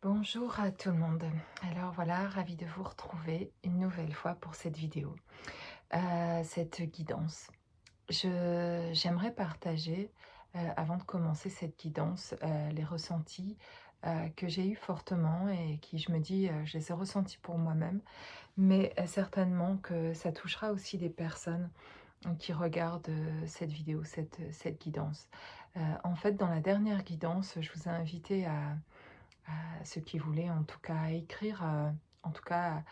Bonjour à tout le monde. Alors voilà, ravie de vous retrouver une nouvelle fois pour cette vidéo, cette guidance. J'aimerais partager, avant de commencer cette guidance, les ressentis, que j'ai eu fortement et qui je me dis, je les ai ressentis pour moi-même, mais certainement que ça touchera aussi des personnes qui regardent, cette vidéo, cette guidance. En fait, dans la dernière guidance, je vous ai invité à ceux qui voulaient en tout cas écrire, en tout cas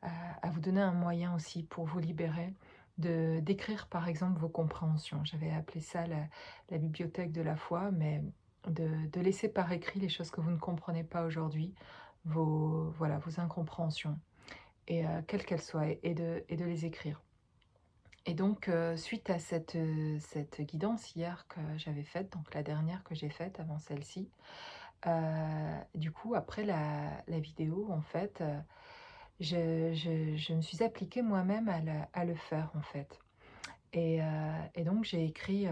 à vous donner un moyen aussi pour vous libérer d'écrire par exemple vos compréhensions. J'avais appelé ça la bibliothèque de la foi, mais de laisser par écrit les choses que vous ne comprenez pas aujourd'hui, voilà, vos incompréhensions, et quelles qu'elles soient, et de les écrire. Et donc, suite à cette guidance hier que j'avais faite, donc la dernière que j'ai faite avant celle-ci, du coup, après la vidéo, en fait, je me suis appliquée moi-même à le faire, en fait. Et donc j'ai écrit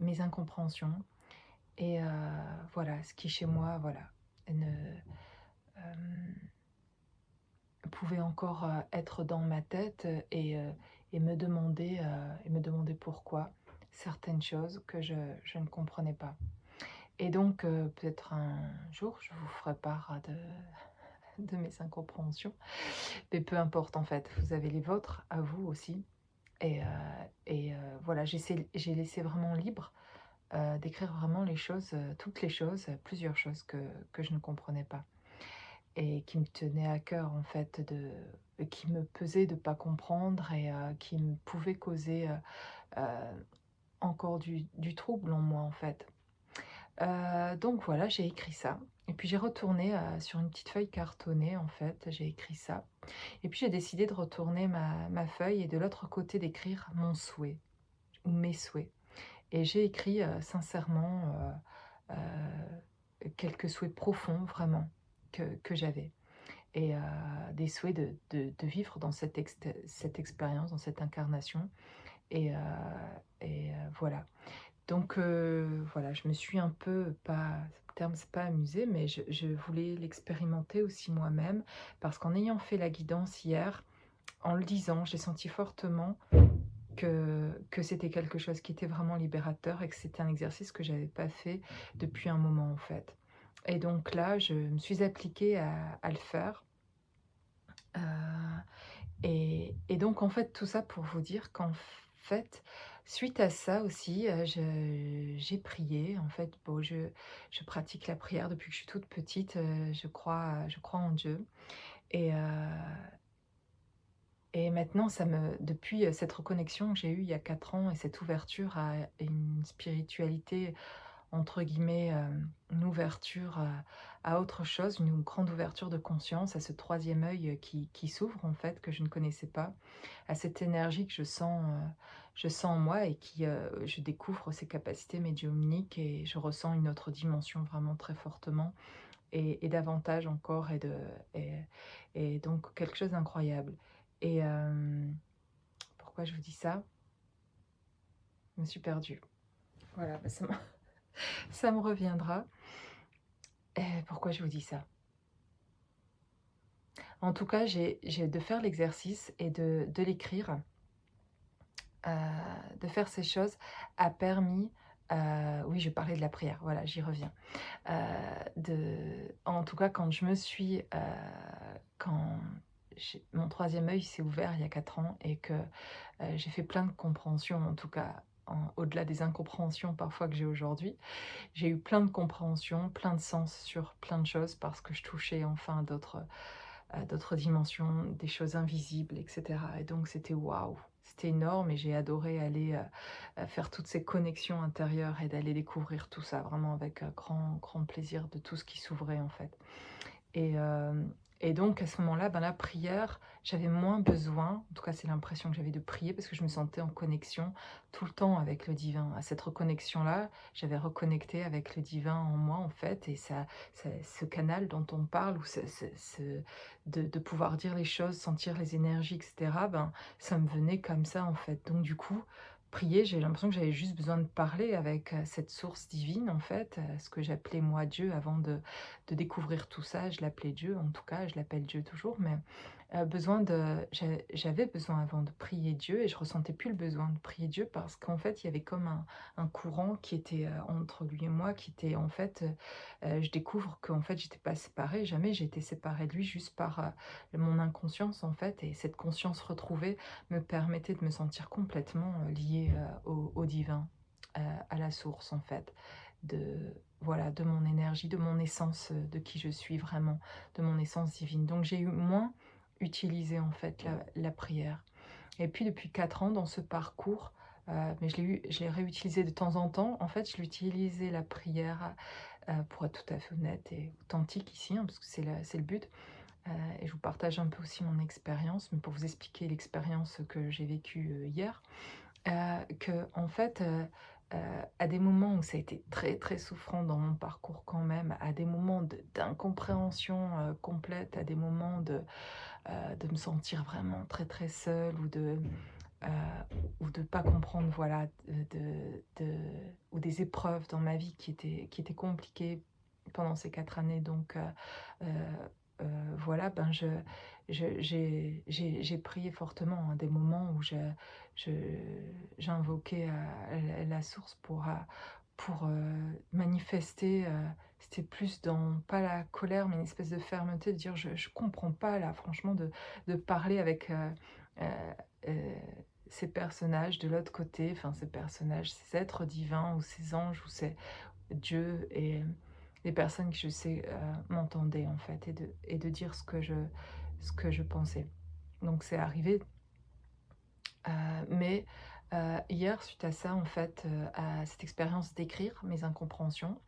mes incompréhensions et voilà, ce qui chez moi, voilà, ne, hem, pouvait encore, être dans ma tête, et me demander pourquoi certaines choses que je ne comprenais pas. Et donc, peut-être un jour, je vous ferai part de mes incompréhensions, mais peu importe en fait, vous avez les vôtres à vous aussi. Et voilà, j'ai laissé vraiment libre, d'écrire vraiment les choses, toutes les choses, plusieurs choses que je ne comprenais pas et qui me tenaient à cœur en fait, qui me pesaient de pas comprendre, et qui me pouvaient causer, encore du trouble en moi en fait. Donc voilà, j'ai écrit ça et puis j'ai retourné, sur une petite feuille cartonnée en fait, j'ai écrit ça et puis j'ai décidé de retourner ma feuille et de l'autre côté d'écrire mon souhait ou mes souhaits, et j'ai écrit, sincèrement, quelques souhaits profonds vraiment que j'avais, et des souhaits de vivre dans cette expérience, dans cette incarnation, et voilà. Donc voilà, je me suis un peu, pas, le terme c'est pas amusée, mais je voulais l'expérimenter aussi moi-même, parce qu'en ayant fait la guidance hier, en le disant, j'ai senti fortement que c'était quelque chose qui était vraiment libérateur et que c'était un exercice que j'avais pas fait depuis un moment, en fait. Et donc là, je me suis appliquée à le faire, heu et donc en fait, tout ça pour vous dire qu'en fait, suite à ça aussi, j'ai prié. En fait, bon, je pratique la prière depuis que je suis toute petite, je crois en Dieu, et maintenant depuis, cette reconnexion que j'ai eue il y a 4 ans et cette ouverture à une spiritualité entre guillemets, une ouverture à autre chose, une grande ouverture de conscience, à ce troisième œil, qui s'ouvre en fait, que je ne connaissais pas, à cette énergie que je sens en moi, et je découvre ses capacités médiumniques, et je ressens une autre dimension vraiment très fortement, et davantage encore, et donc quelque chose d'incroyable. Et pourquoi je vous dis ça? Je me suis perdue. Voilà, bah, ça me reviendra. Pourquoi je vous dis ça? En tout cas, j'ai de faire l'exercice et de l'écrire, de faire ces choses a permis, oui, je parlais de la prière, voilà, j'y reviens. En tout cas, quand mon troisième œil s'est ouvert il y a 4 ans, et que, j'ai fait plein de compréhensions, en tout cas, au-delà des incompréhensions parfois que j'ai aujourd'hui. J'ai eu plein de compréhensions, plein de sens sur plein de choses, parce que je touchais enfin à d'autres dimensions, des choses invisibles, et cetera, et donc c'était waouh! C'était énorme, et j'ai adoré aller, faire toutes ces connexions intérieures et d'aller découvrir tout ça, vraiment avec, grand grand plaisir, de tout ce qui s'ouvrait, en fait. Et donc à ce moment-là, ben, la prière, j'avais moins besoin, en tout cas c'est l'impression que j'avais, de prier, parce que je me sentais en connexion tout le temps avec le divin. À cette reconnexion-là, j'avais reconnecté avec le divin en moi, en fait, et ce canal dont on parle, ou de pouvoir dire les choses, sentir les énergies, et cetera, ben, ça me venait comme ça, en fait. Donc du coup, prier, j'ai l'impression que j'avais juste besoin de parler avec, cette source divine en fait, ce que j'appelais moi Dieu avant de découvrir tout ça. Je l'appelais Dieu en tout cas, je l'appelle Dieu toujours, mais, besoin de j'avais besoin avant de prier Dieu et je ressentais plus le besoin de prier Dieu parce qu'en fait, il y avait comme un courant qui était, entre lui et moi, qui était en fait, je découvre qu'en fait j'étais pas séparée, jamais j'ai été séparée de lui juste par, mon inconscience en fait et cette conscience retrouvée me permettait de me sentir complètement, liée, au divin, à la source en fait, de voilà, de mon énergie, de mon essence, de qui je suis vraiment, de mon essence divine. Donc j'ai eu moins utilisé en fait la prière et puis depuis 4 ans dans ce parcours, mais je l'ai réutilisé de temps en temps. En fait, je l'utilisais la prière, pour être tout à fait honnête et authentique ici, hein, parce que c'est le but. Et je vous partage un peu aussi mon expérience, mais pour vous expliquer l'expérience que j'ai vécue, hier, qu'en fait, à des moments où ça a été très, très souffrant dans mon parcours quand même, à des moments d'incompréhension, complète, à des moments de me sentir vraiment très, très seule heu, ou de pas comprendre, voilà, ou des épreuves dans ma vie qui étaient compliquées pendant ces 4 années donc heu voilà, ben, j'ai prié fortement, à des moments où je j'invoquais, la source manifester, c'était plus dans pas la colère, mais une espèce de fermeté, de dire: «Je comprends pas là, franchement, de parler avec, heu heu, ces personnages de l'autre côté, enfin ces personnages, ces êtres divins ou ces anges ou ces Dieu et les personnes qui je sais, m'entendaient en fait et de dire ce que je pensais. Donc c'est arrivé, mais hier suite à ça en fait, à cette expérience d'écrire mes incompréhensions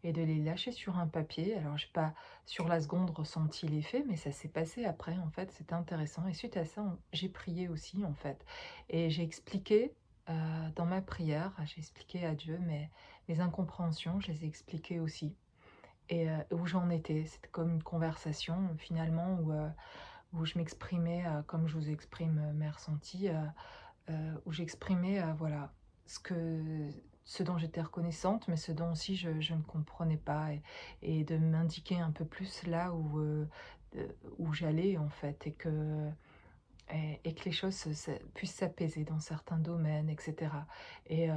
et de les lâcher sur un papier. Alors j'ai pas sur la seconde ressenti l'effet, mais ça s'est passé après en fait, c'était intéressant et suite à ça j'ai prié aussi en fait et j'ai expliqué, dans ma prière, j'ai expliqué à Dieu mes incompréhensions, je les ai expliquées aussi et où j'en étais. C'était comme une conversation, finalement où je m'exprimais, comme je vous exprime, mes ressentis, où j'exprimais, voilà, ce dont j'étais reconnaissante, mais ce dont aussi je ne comprenais pas et de m'indiquer un peu plus là où j'allais en fait et que les choses puissent s'apaiser dans certains domaines et cetera et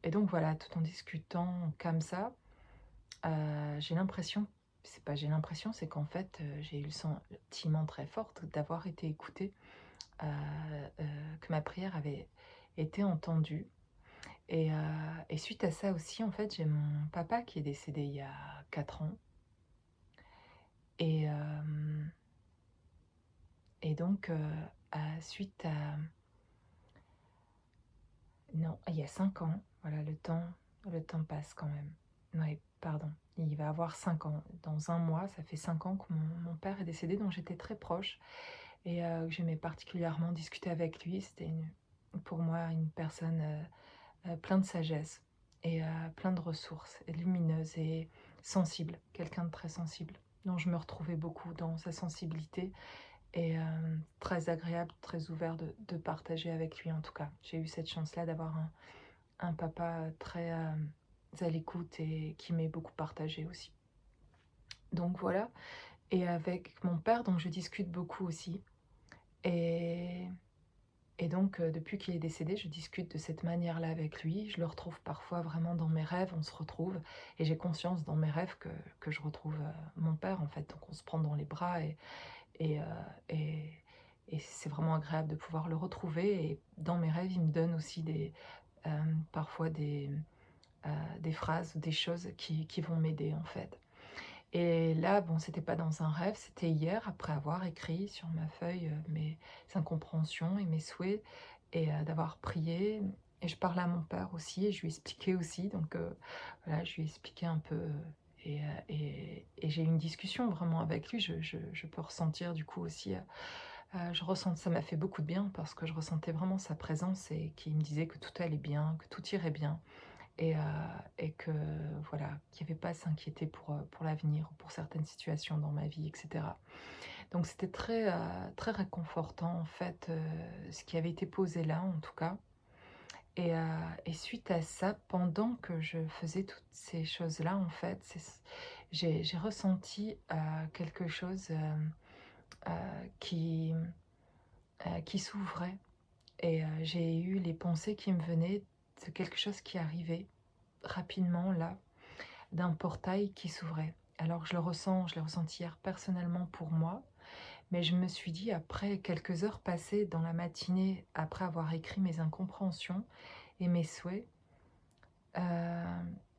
donc voilà, tout en discutant comme ça, j'ai l'impression c'est pas j'ai l'impression, c'est qu'en fait, j'ai eu le sentiment très fort d'avoir été écoutée, heu que ma prière avait été entendue et suite à ça aussi, en fait, j'ai mon papa qui est décédé il y a 4 ans et hem et donc suite à non, il y a 5 ans, voilà, le temps passe quand même. Oui, pardon, il va avoir 5 ans. Dans un mois, ça fait 5 ans que mon père est décédé, dont j'étais très proche et que j'aimais particulièrement discuter avec lui. C'était pour moi une personne, plein de sagesse et plein de ressources et lumineuse et sensible, quelqu'un de très sensible, dont je me retrouvais beaucoup dans sa sensibilité et très agréable, très ouvert de partager avec lui en tout cas. J'ai eu cette chance-là d'avoir un papa, très, à l'écoute et qui m'ait beaucoup partagé aussi. Donc voilà et avec mon père, donc je discute beaucoup aussi et donc depuis qu'il est décédé, je discute de cette manière-là avec lui. Je le retrouve parfois vraiment dans mes rêves, on se retrouve et j'ai conscience dans mes rêves que je retrouve, mon père en fait. Donc on se prend dans les bras et heu et c'est vraiment agréable de pouvoir le retrouver et dans mes rêves, il me donne aussi parfois des phrases, des choses qui vont m'aider en fait. Et là, bon, c'était pas dans un rêve, c'était hier après avoir écrit sur ma feuille, mes incompréhensions et mes souhaits et d'avoir prié et je parlais à mon père aussi et je lui expliquais aussi donc voilà, je lui ai expliqué un peu, et j'ai eu une discussion vraiment avec lui. Je peux ressentir du coup aussi, je ressens ça m'a fait beaucoup de bien parce que je ressentais vraiment sa présence et qu'il me disait que tout allait bien, que tout irait bien et heu et que voilà, qu'il y avait pas à s'inquiéter pour l'avenir ou pour certaines situations dans ma vie et cetera. Donc c'était très, très réconfortant en fait, ce qui avait été posé là en tout cas Et suite à ça, pendant que je faisais toutes ces choses-là, en fait, j'ai ressenti quelque chose qui, qui s'ouvrait. Et j'ai eu les pensées qui me venaient de quelque chose qui arrivait rapidement là, d'un portail qui s'ouvrait. Alors je l'ai ressenti hier personnellement pour moi, mais je me suis dit après quelques heures passées dans la matinée, après avoir écrit mes incompréhensions et mes souhaits,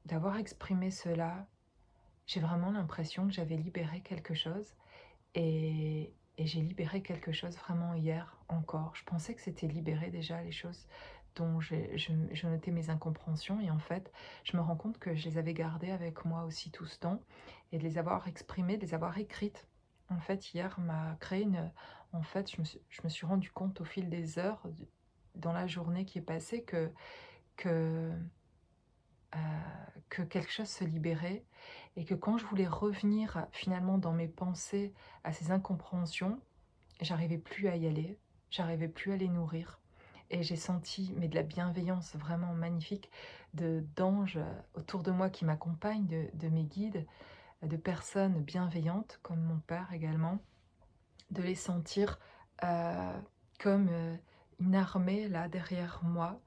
d'avoir exprimé cela, j'ai vraiment l'impression que j'avais libéré quelque chose et j'ai libéré quelque chose vraiment hier encore. Je pensais que c'était libéré déjà les choses dont je notais mes incompréhensions et en fait, je me rends compte que je les avais gardées avec moi aussi tout ce temps et de les avoir exprimées, de les avoir écrites. En fait, hier m'a créé une... En fait, je me suis rendu compte au fil des heures, dans la journée qui est passée, que heu, que quelque chose se libérait et que quand je voulais revenir finalement dans mes pensées à ces incompréhensions, j'arrivais plus à y aller, j'arrivais plus à les nourrir et j'ai senti, mais de la bienveillance vraiment magnifique d'anges, autour de moi qui m'accompagnent, de mes guides, de personnes bienveillantes comme mon père également, de les sentir, heu, comme, une armée là derrière moi,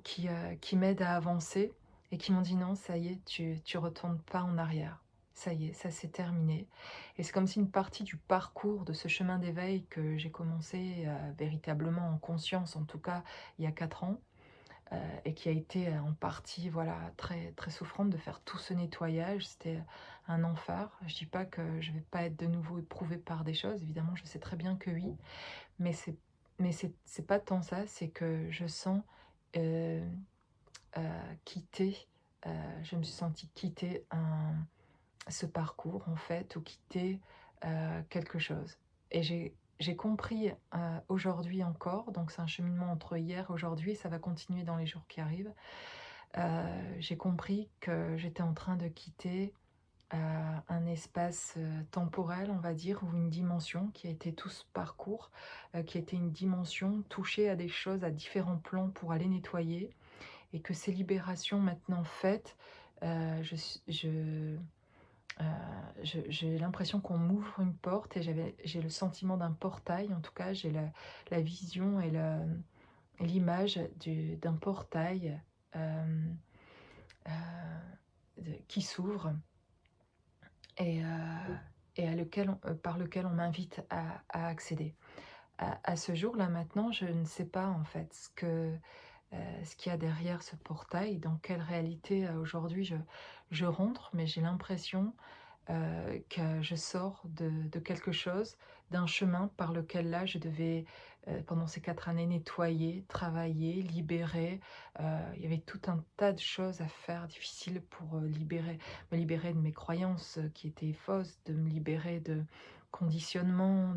qui m'aident à avancer et qui m'ont dit: «Non, ça y est, tu retournes pas en arrière. Ça y est, ça c'est terminé» et c'est comme si une partie du parcours de ce chemin d'éveil que j'ai commencé, véritablement en conscience, en tout cas il y a 4 ans, et qui a été, en partie, voilà, très très souffrante de faire tout ce nettoyage. C'était un enfer. Je dis pas que je vais pas être de nouveau éprouvée par des choses, évidemment, je sais très bien que oui, mais c'est pas tant ça, c'est que je sens, heu heu, quitter, heu, je me suis sentie quitter ce parcours en fait ou quitter, quelque chose et j'ai compris, aujourd'hui encore, donc c'est un cheminement entre hier et aujourd'hui et ça va continuer dans les jours qui arrivent. J'ai compris que j'étais en train de quitter, un espace, temporel, on va dire, ou une dimension qui a été tout ce parcours, qui a été une dimension touchée à des choses à différents plans pour aller nettoyer et que ces libérations maintenant faites, je suis j'ai l'impression qu'on m'ouvre une porte et j'ai le sentiment d'un portail, en tout cas, j'ai la vision et l'image d'un portail, hem, heu, qui s'ouvre et par lequel on m'invite à accéder. À ce jour-là, maintenant, je ne sais pas, en fait, ce qu'il y a derrière ce portail, dans quelle réalité, aujourd'hui je rentre, mais j'ai l'impression que je sors de quelque chose, d'un chemin par lequel là je devais, pendant ces 4 années nettoyer, travailler, libérer. Il y avait tout un tas de choses à faire difficiles pour, me libérer de mes croyances, qui étaient fausses, de me libérer de conditionnements,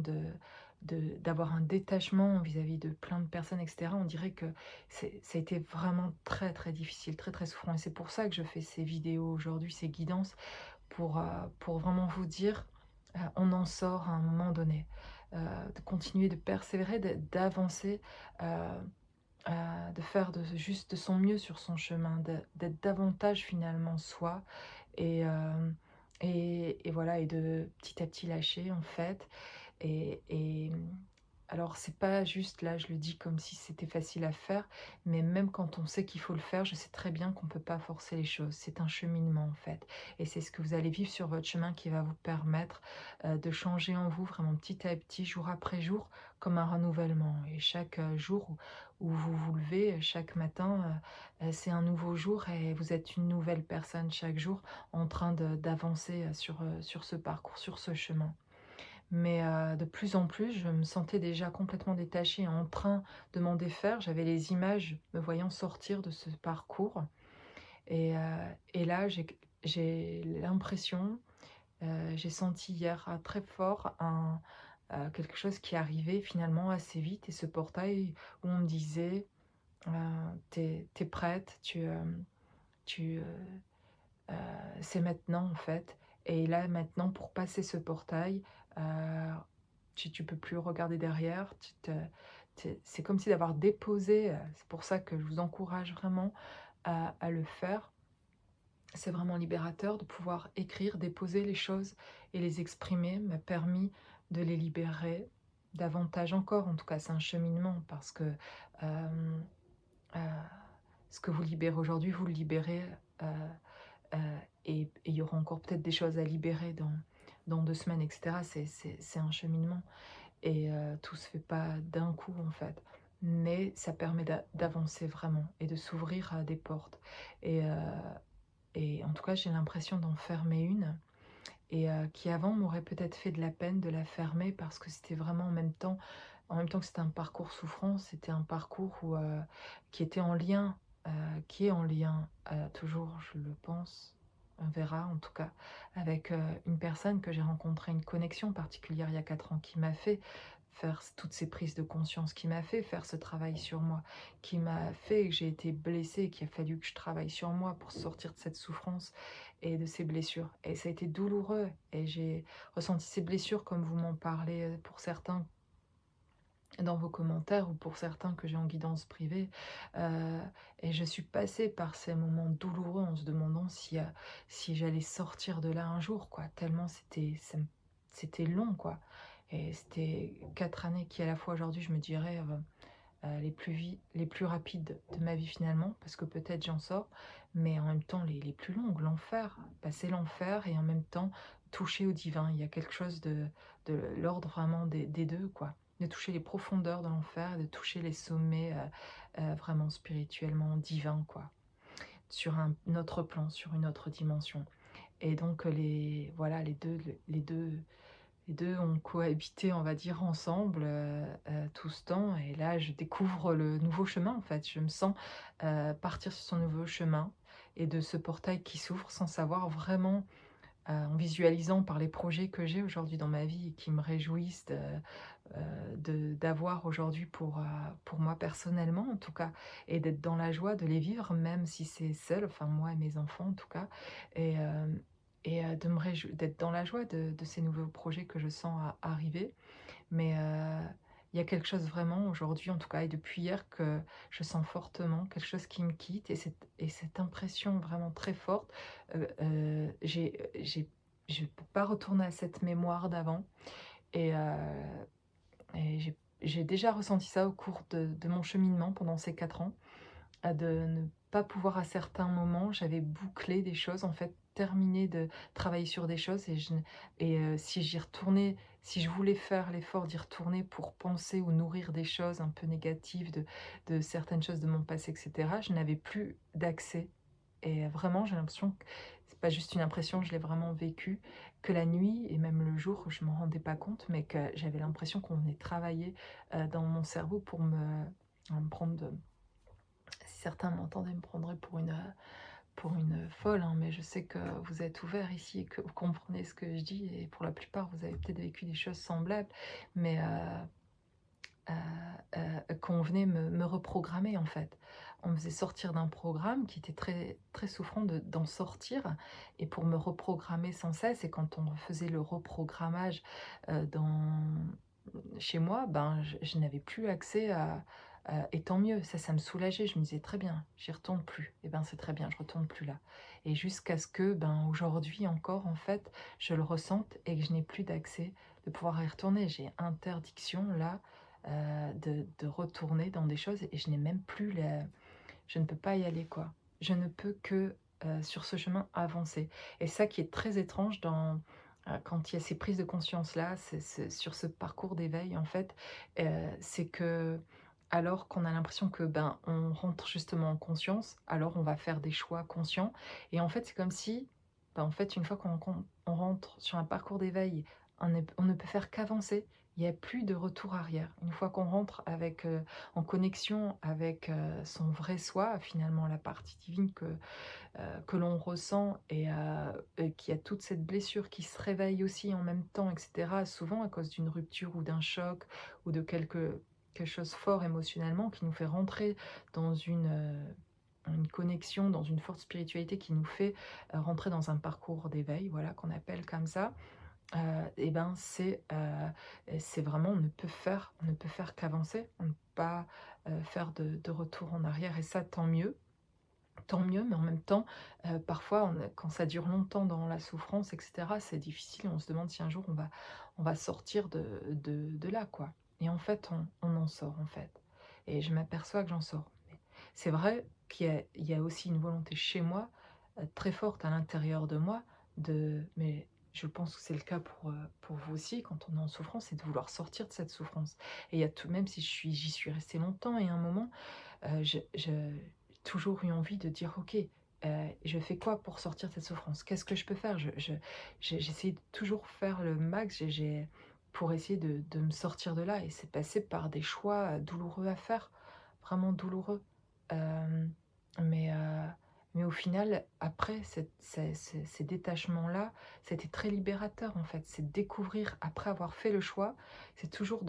d'avoir un détachement vis-à-vis de plein de personnes et cetera. On dirait que ça a été vraiment très, très difficile, très, très souffrant et c'est pour ça que je fais ces vidéos aujourd'hui, ces guidances pour vraiment vous dire, on en sort à un moment donné. De continuer de persévérer, d'avancer, de faire juste de son mieux sur son chemin, d'être davantage finalement soi et et voilà et de petit à petit lâcher en fait alors c'est pas juste là, je le dis comme si c'était facile à faire, mais même quand on sait qu'il faut le faire, je sais très bien qu'on peut pas forcer les choses. C'est un cheminement en fait et c'est ce que vous allez vivre sur votre chemin qui va vous permettre, de changer en vous vraiment petit à petit, jour après jour, comme un renouvellement et chaque, jour où vous vous levez, chaque matin, c'est un nouveau jour et vous êtes une nouvelle personne chaque jour en train d'avancer, sur ce parcours, sur ce chemin. Mais de plus en plus, je me sentais déjà complètement détachée, en train de m'en défaire. J'avais les images me voyant sortir de ce parcours et là, j'ai l'impression, j'ai senti hier, très fort quelque chose qui arrivait finalement assez vite et ce portail où on me disait, heu: «Tu prête, tu, c'est maintenant en fait et là maintenant pour passer ce portail, heu, tu peux plus regarder derrière, c'est comme si d'avoir déposé, c'est pour ça que je vous encourage vraiment à le faire. C'est vraiment libérateur de pouvoir écrire, déposer les choses et les exprimer m'a permis de les libérer davantage encore. En tout cas, c'est un cheminement parce que, hem, heu, ce que vous libérez aujourd'hui, vous le libérez, heu heu et il y aura encore peut-être des choses à libérer dans 2 semaines et cetera. C'est un cheminement et tout se fait pas d'un coup, en fait. Mais ça permet d'avancer vraiment et de s'ouvrir à des portes et heu et en tout cas, j'ai l'impression d'en fermer une et qui avant m'aurait peut-être fait de la peine de la fermer parce que c'était vraiment en même temps que c'était un parcours souffrant, c'était un parcours où, qui était en lien, qui est en lien, toujours, je le pense, on verra en tout cas, avec, une personne que j'ai rencontrée, une connexion particulière il y a 4 ans qui m'a fait faire toutes ces prises de conscience, qui m'a fait faire ce travail sur moi, qui m'a fait que j'ai été blessée, qu'il a fallu que je travaille sur moi pour sortir de cette souffrance et de ces blessures et ça a été douloureux et j'ai ressenti ces blessures comme vous m'en parlez, pour certains dans vos commentaires ou pour certains que j'ai en guidance privée, heu et je suis passée par ces moments douloureux en se demandant si j'allais sortir de là un jour, quoi. Tellement c'était long, quoi et c'était 4 années qui, à la fois, aujourd'hui, je me dirais, les plus rapides de ma vie, finalement, parce que peut-être j'en sors, mais en même temps les plus longues, l'enfer, passer l'enfer et en même temps toucher au divin. Il y a quelque chose de l'ordre vraiment des 2, quoi. De toucher les profondeurs de l'enfer et de toucher les sommets, vraiment spirituellement divins, quoi. Sur un autre plan, sur une autre dimension et donc les voilà, les 2 ont cohabité, on va dire, ensemble, tout ce temps et là, je découvre le nouveau chemin, en fait. Je me sens, partir sur ce nouveau chemin et de ce portail qui s'ouvre sans savoir vraiment, en visualisant par les projets que j'ai aujourd'hui dans ma vie et qui me réjouissent d'avoir aujourd'hui pour moi personnellement, en tout cas et d'être dans la joie de les vivre, même si c'est seul, enfin moi et mes enfants, en tout cas et de me réjou d'être dans la joie de ces nouveaux projets que je sens arriver. Mais, il y a quelque chose vraiment aujourd'hui, en tout cas et depuis hier, que je sens fortement, quelque chose qui me quitte et cette impression vraiment très forte, je ne peux pas retourner à cette mémoire d'avant et j'ai déjà ressenti ça au cours de mon cheminement pendant ces 4 ans. À de ne pas pouvoir à certains moments, j'avais bouclé des choses, en fait, terminé de travailler sur des choses si j'y retournais, si je voulais faire l'effort d'y retourner pour penser ou nourrir des choses un peu négatives de certaines choses de mon passé et cetera, je n'avais plus d'accès et vraiment j'ai l'impression que c'est pas juste une impression, je l'ai vraiment vécu, que la nuit et même le jour, je m'en rendais pas compte, mais que j'avais l'impression qu'on venait travailler, dans mon cerveau pour me prendre de si certains m'entendaient me prendraient pour une folle, hein, mais je sais que vous êtes ouverts ici et que vous comprenez ce que je dis et pour la plupart, vous avez peut-être vécu des choses semblables, mais qu'on venait me reprogrammer, en fait. On me faisait sortir d'un programme qui était très très souffrant d'en sortir et pour me reprogrammer sans cesse et quand on faisait le reprogrammage, dans chez moi, ben, je n'avais plus accès à et tant mieux, ça me soulageait. Je me disais: «Très bien, j'y retourne plus». Et ben, c'est très bien, je retourne plus là. Et jusqu'à ce que, ben, aujourd'hui encore, en fait, je le ressente et que je n'ai plus d'accès, de pouvoir y retourner. J'ai interdiction là, de retourner dans des choses et je n'ai même plus la je ne peux pas y aller, quoi. Je ne peux que, sur ce chemin, avancer et ça qui est très étrange quand il y a ces prises de conscience-là, c'est sur ce parcours d'éveil, en fait, c'est que alors qu'on a l'impression que, ben, on rentre justement en conscience, alors on va faire des choix conscients et en fait, c'est comme si, ben, en fait, une fois on rentre sur un parcours d'éveil, on ne peut faire qu'avancer. Il y a plus de retour arrière. Une fois qu'on rentre avec, en connexion avec, son vrai soi, finalement la partie divine que l'on ressent et qu'il y a toute cette blessure qui se réveille aussi en même temps et cetera, souvent à cause d'une rupture ou d'un choc ou de quelque chose fort émotionnellement qui nous fait rentrer dans une connexion, dans une forte spiritualité qui nous fait, rentrer dans un parcours d'éveil, voilà, qu'on appelle comme ça et ben, c'est vraiment on ne peut faire qu'avancer, on ne peut pas, faire de retour en arrière et ça tant mieux, mais en même temps, parfois quand ça dure longtemps dans la souffrance et cetera, c'est difficile, on se demande si un jour on va sortir de là, quoi et en fait, on en sort, en fait et je m'aperçois que j'en sors. Mais c'est vrai il y a aussi une volonté chez moi, très forte à l'intérieur de moi mais je pense que c'est le cas pour vous aussi quand on est en souffrance, c'est de vouloir sortir de cette souffrance et il y a tout même si j'y suis restée longtemps et à un moment, j'ai toujours eu envie de dire: «OK, je fais quoi pour sortir de cette souffrance? Qu'est-ce que je peux faire?» j'essaie de toujours faire le max, pour essayer de me sortir de là et c'est passé par des choix, douloureux à faire, vraiment douloureux. Hem, mais heu, mais au final, après ces détachements-là, c'était très libérateur, en fait. C'est de découvrir après avoir fait le choix, c'est toujours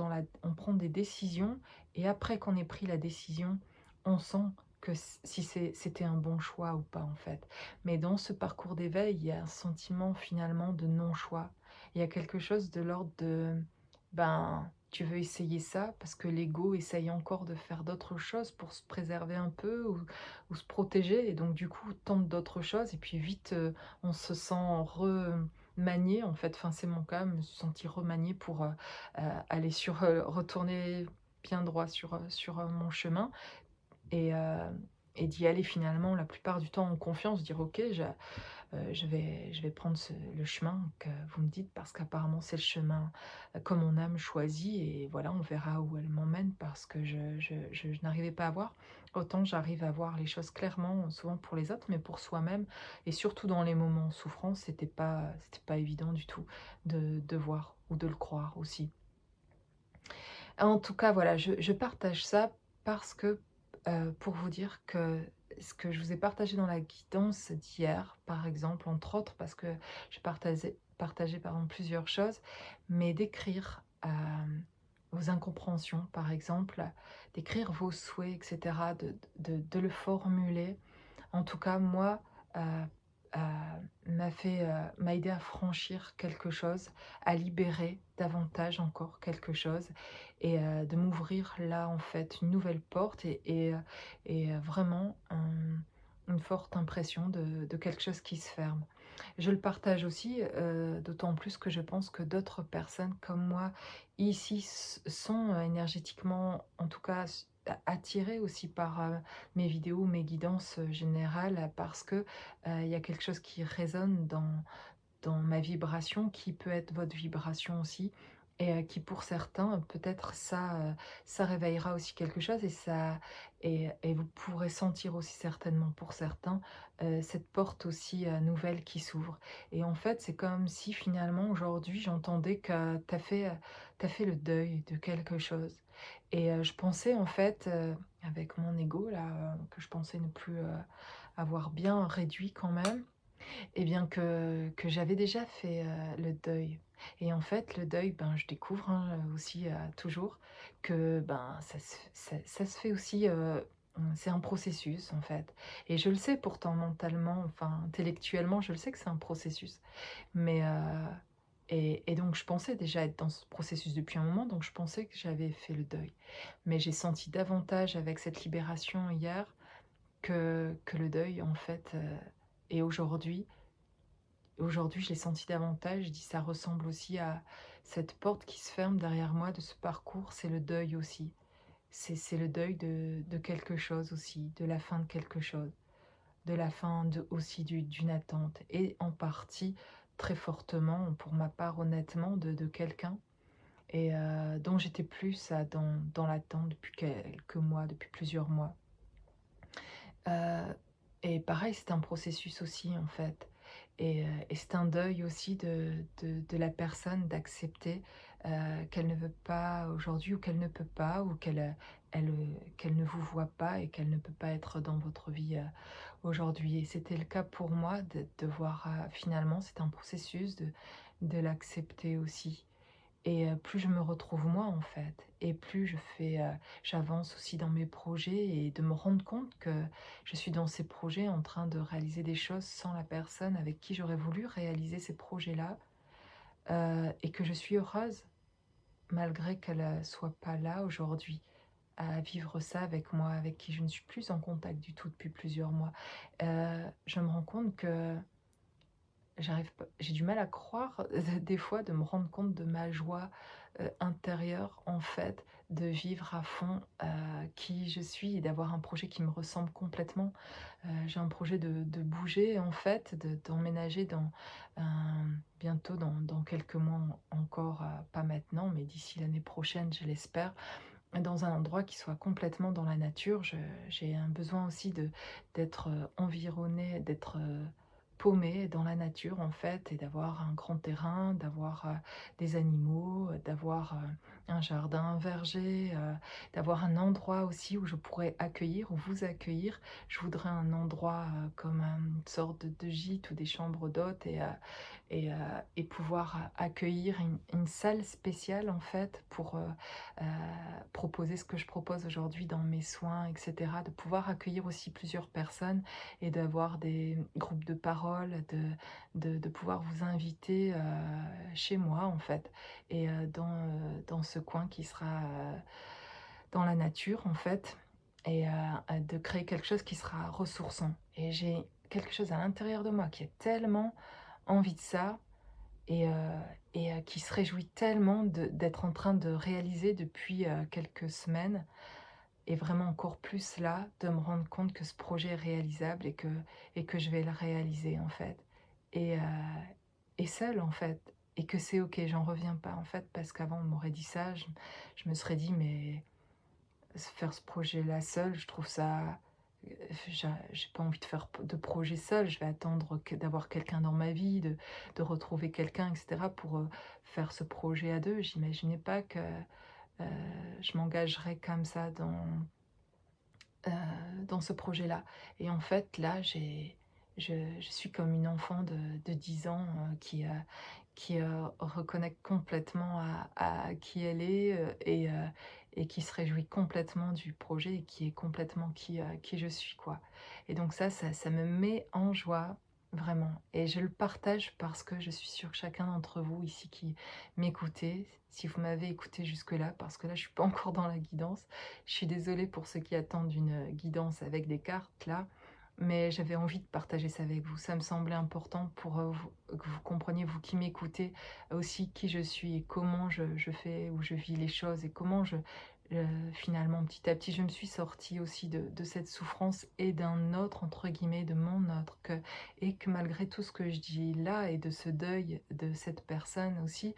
on prend des décisions et après qu'on ait pris la décision, on sent que si c'était un bon choix ou pas, en fait. Mais dans ce parcours d'éveil, il y a un sentiment finalement de non-choix. Il y a quelque chose de l'ordre de, ben, tu veux essayer ça parce que l'ego essaye encore de faire d'autres choses pour se préserver un peu ou se protéger et donc du coup tente d'autres choses et puis vite, on se sent remanié en fait. Enfin, c'est mon cas, me sentir remanié pour, aller retourner bien droit sur mon chemin et d'y aller finalement la plupart du temps en confiance, dire: «OK, je vais prendre le chemin que vous me dites parce qu'apparemment c'est le chemin, que mon âme choisit et voilà, on verra où elle m'emmène» parce que je n'arrivais pas à voir. Autant j'arrive à voir les choses clairement, souvent pour les autres, mais pour soi-même et surtout dans les moments de souffrance, c'était pas évident du tout de voir ou de le croire aussi. En tout cas, voilà, je partage ça parce que, pour vous dire que ce que je vous ai partagé dans la guidance d'hier, par exemple, entre autres, parce que j'ai partagé pardon, plusieurs choses, mais d'écrire, vos incompréhensions, par exemple, d'écrire vos souhaits et cetera, de le formuler. En tout cas, moi, heu m'a aidé à franchir quelque chose, à libérer davantage encore quelque chose et de m'ouvrir là, en fait, une nouvelle porte vraiment une forte impression de quelque chose qui se ferme. Je le partage aussi, d'autant plus que je pense que d'autres personnes comme moi, ici, sont, énergétiquement, en tout cas, attirées aussi par, mes vidéos, mes guidances, générales parce que, il y a quelque chose qui résonne dans ma vibration, qui peut être votre vibration aussi et qui pour certains, peut-être ça réveillera aussi quelque chose et vous pourrez sentir aussi certainement pour certains, cette porte aussi, nouvelle qui s'ouvre et en fait, c'est comme si finalement aujourd'hui j'entendais que tu fait le deuil de quelque chose et je pensais en fait, avec mon ego là, que je pensais ne plus, avoir bien réduit quand même et bien que j'avais déjà fait, le deuil et en fait, le deuil, ben, je découvre, hein, aussi, toujours que, ben, ça se fait aussi, c'est un processus, en fait et je le sais pourtant mentalement, enfin, intellectuellement, je le sais que c'est un processus mais et donc je pensais déjà être dans ce processus depuis un moment, donc je pensais que j'avais fait le deuil mais j'ai senti davantage avec cette libération hier que le deuil, en fait, et aujourd'hui, je l'ai senti davantage, je dis: «Ça ressemble aussi à cette porte qui se ferme derrière moi de ce parcours», c'est le deuil aussi. C'est le deuil de quelque chose aussi, de la fin de quelque chose, de la fin de aussi d'une attente et en partie, très fortement, pour ma part, honnêtement, de quelqu'un et dont j'étais plus dans l'attente depuis quelques mois, depuis plusieurs mois. Heu et pareil, c'est un processus aussi, en fait et c'est un deuil aussi de la personne d'accepter, qu'elle ne veut pas aujourd'hui ou qu'elle ne peut pas ou qu'elle ne vous voit pas et qu'elle ne peut pas être dans votre vie, aujourd'hui et c'était le cas pour moi de voir, finalement, c'est un processus de l'accepter aussi. Et plus je me retrouve moi, en fait et plus j'avance aussi dans mes projets et de me rendre compte que je suis dans ces projets en train de réaliser des choses sans la personne avec qui j'aurais voulu réaliser ces projets-là, et que je suis heureuse malgré qu'elle, soit pas là aujourd'hui, à vivre ça avec moi, avec qui je ne suis plus en contact du tout depuis plusieurs mois. Je me rends compte que j'arrive pas j'ai du mal à croire, des fois, de me rendre compte de ma joie, intérieure, en fait, de vivre à fond, qui je suis et d'avoir un projet qui me ressemble complètement. J'ai un projet de bouger, en fait, d'emménager bientôt dans quelques mois encore, pas maintenant, mais d'ici l'année prochaine, je l'espère, dans un endroit qui soit complètement dans la nature. J'ai un besoin aussi d'être, environnée, d'être, paumée dans la nature, en fait, et d'avoir un grand terrain, d'avoir, des animaux, d'avoir, un jardin, un verger, d'avoir un endroit aussi où je pourrais accueillir ou vous accueillir. Je voudrais un endroit, comme, une sorte de gîte ou des chambres d'hôtes et pouvoir accueillir une salle spéciale, en fait, pour, heu, proposer ce que je propose aujourd'hui dans mes soins et cetera. De pouvoir accueillir aussi plusieurs personnes et d'avoir des groupes de parole, de pouvoir vous inviter, chez moi, en fait, et dans ce coin qui sera, dans la nature, en fait, et de créer quelque chose qui sera ressourçant. Et j'ai quelque chose à l'intérieur de moi qui a tellement envie de ça, et qui se réjouit tellement d'être en train de réaliser depuis, quelques semaines, et vraiment encore plus là, de me rendre compte que ce projet est réalisable et que je vais le réaliser, en fait, et seule, en fait, et que c'est OK. J'en reviens pas, en fait, parce qu'avant on m'aurait dit ça, je me serais dit: «Mais faire ce projet-là seule, je trouve ça, j'ai pas envie de faire de projet seule, je vais attendre d'avoir quelqu'un dans ma vie, de retrouver quelqu'un, et cetera, pour, faire ce projet à 2». J'imaginais pas que, je m'engagerais comme ça dans ce projet-là, et en fait, là, je suis comme une enfant de 10 ans, qui, reconnecte complètement à qui elle est, et qui se réjouit complètement du projet et qui est complètement qui je suis, quoi. Et donc ça me met en joie, vraiment, et je le partage parce que je suis sûre que chacun d'entre vous ici qui m'écoutez, si vous m'avez écouté jusque-là, parce que là, je suis pas encore dans la guidance. Je suis désolée pour ceux qui attendent une guidance avec des cartes là, mais j'avais envie de partager ça avec vous. Ça me semblait important pour, que vous compreniez, vous qui m'écoutez, aussi qui je suis et comment je fais ou je vis les choses, et comment finalement, petit à petit, je me suis sortie aussi de cette souffrance et d'un «autre» entre guillemets, de mon autre, et que malgré tout ce que je dis là et de ce deuil de cette personne aussi,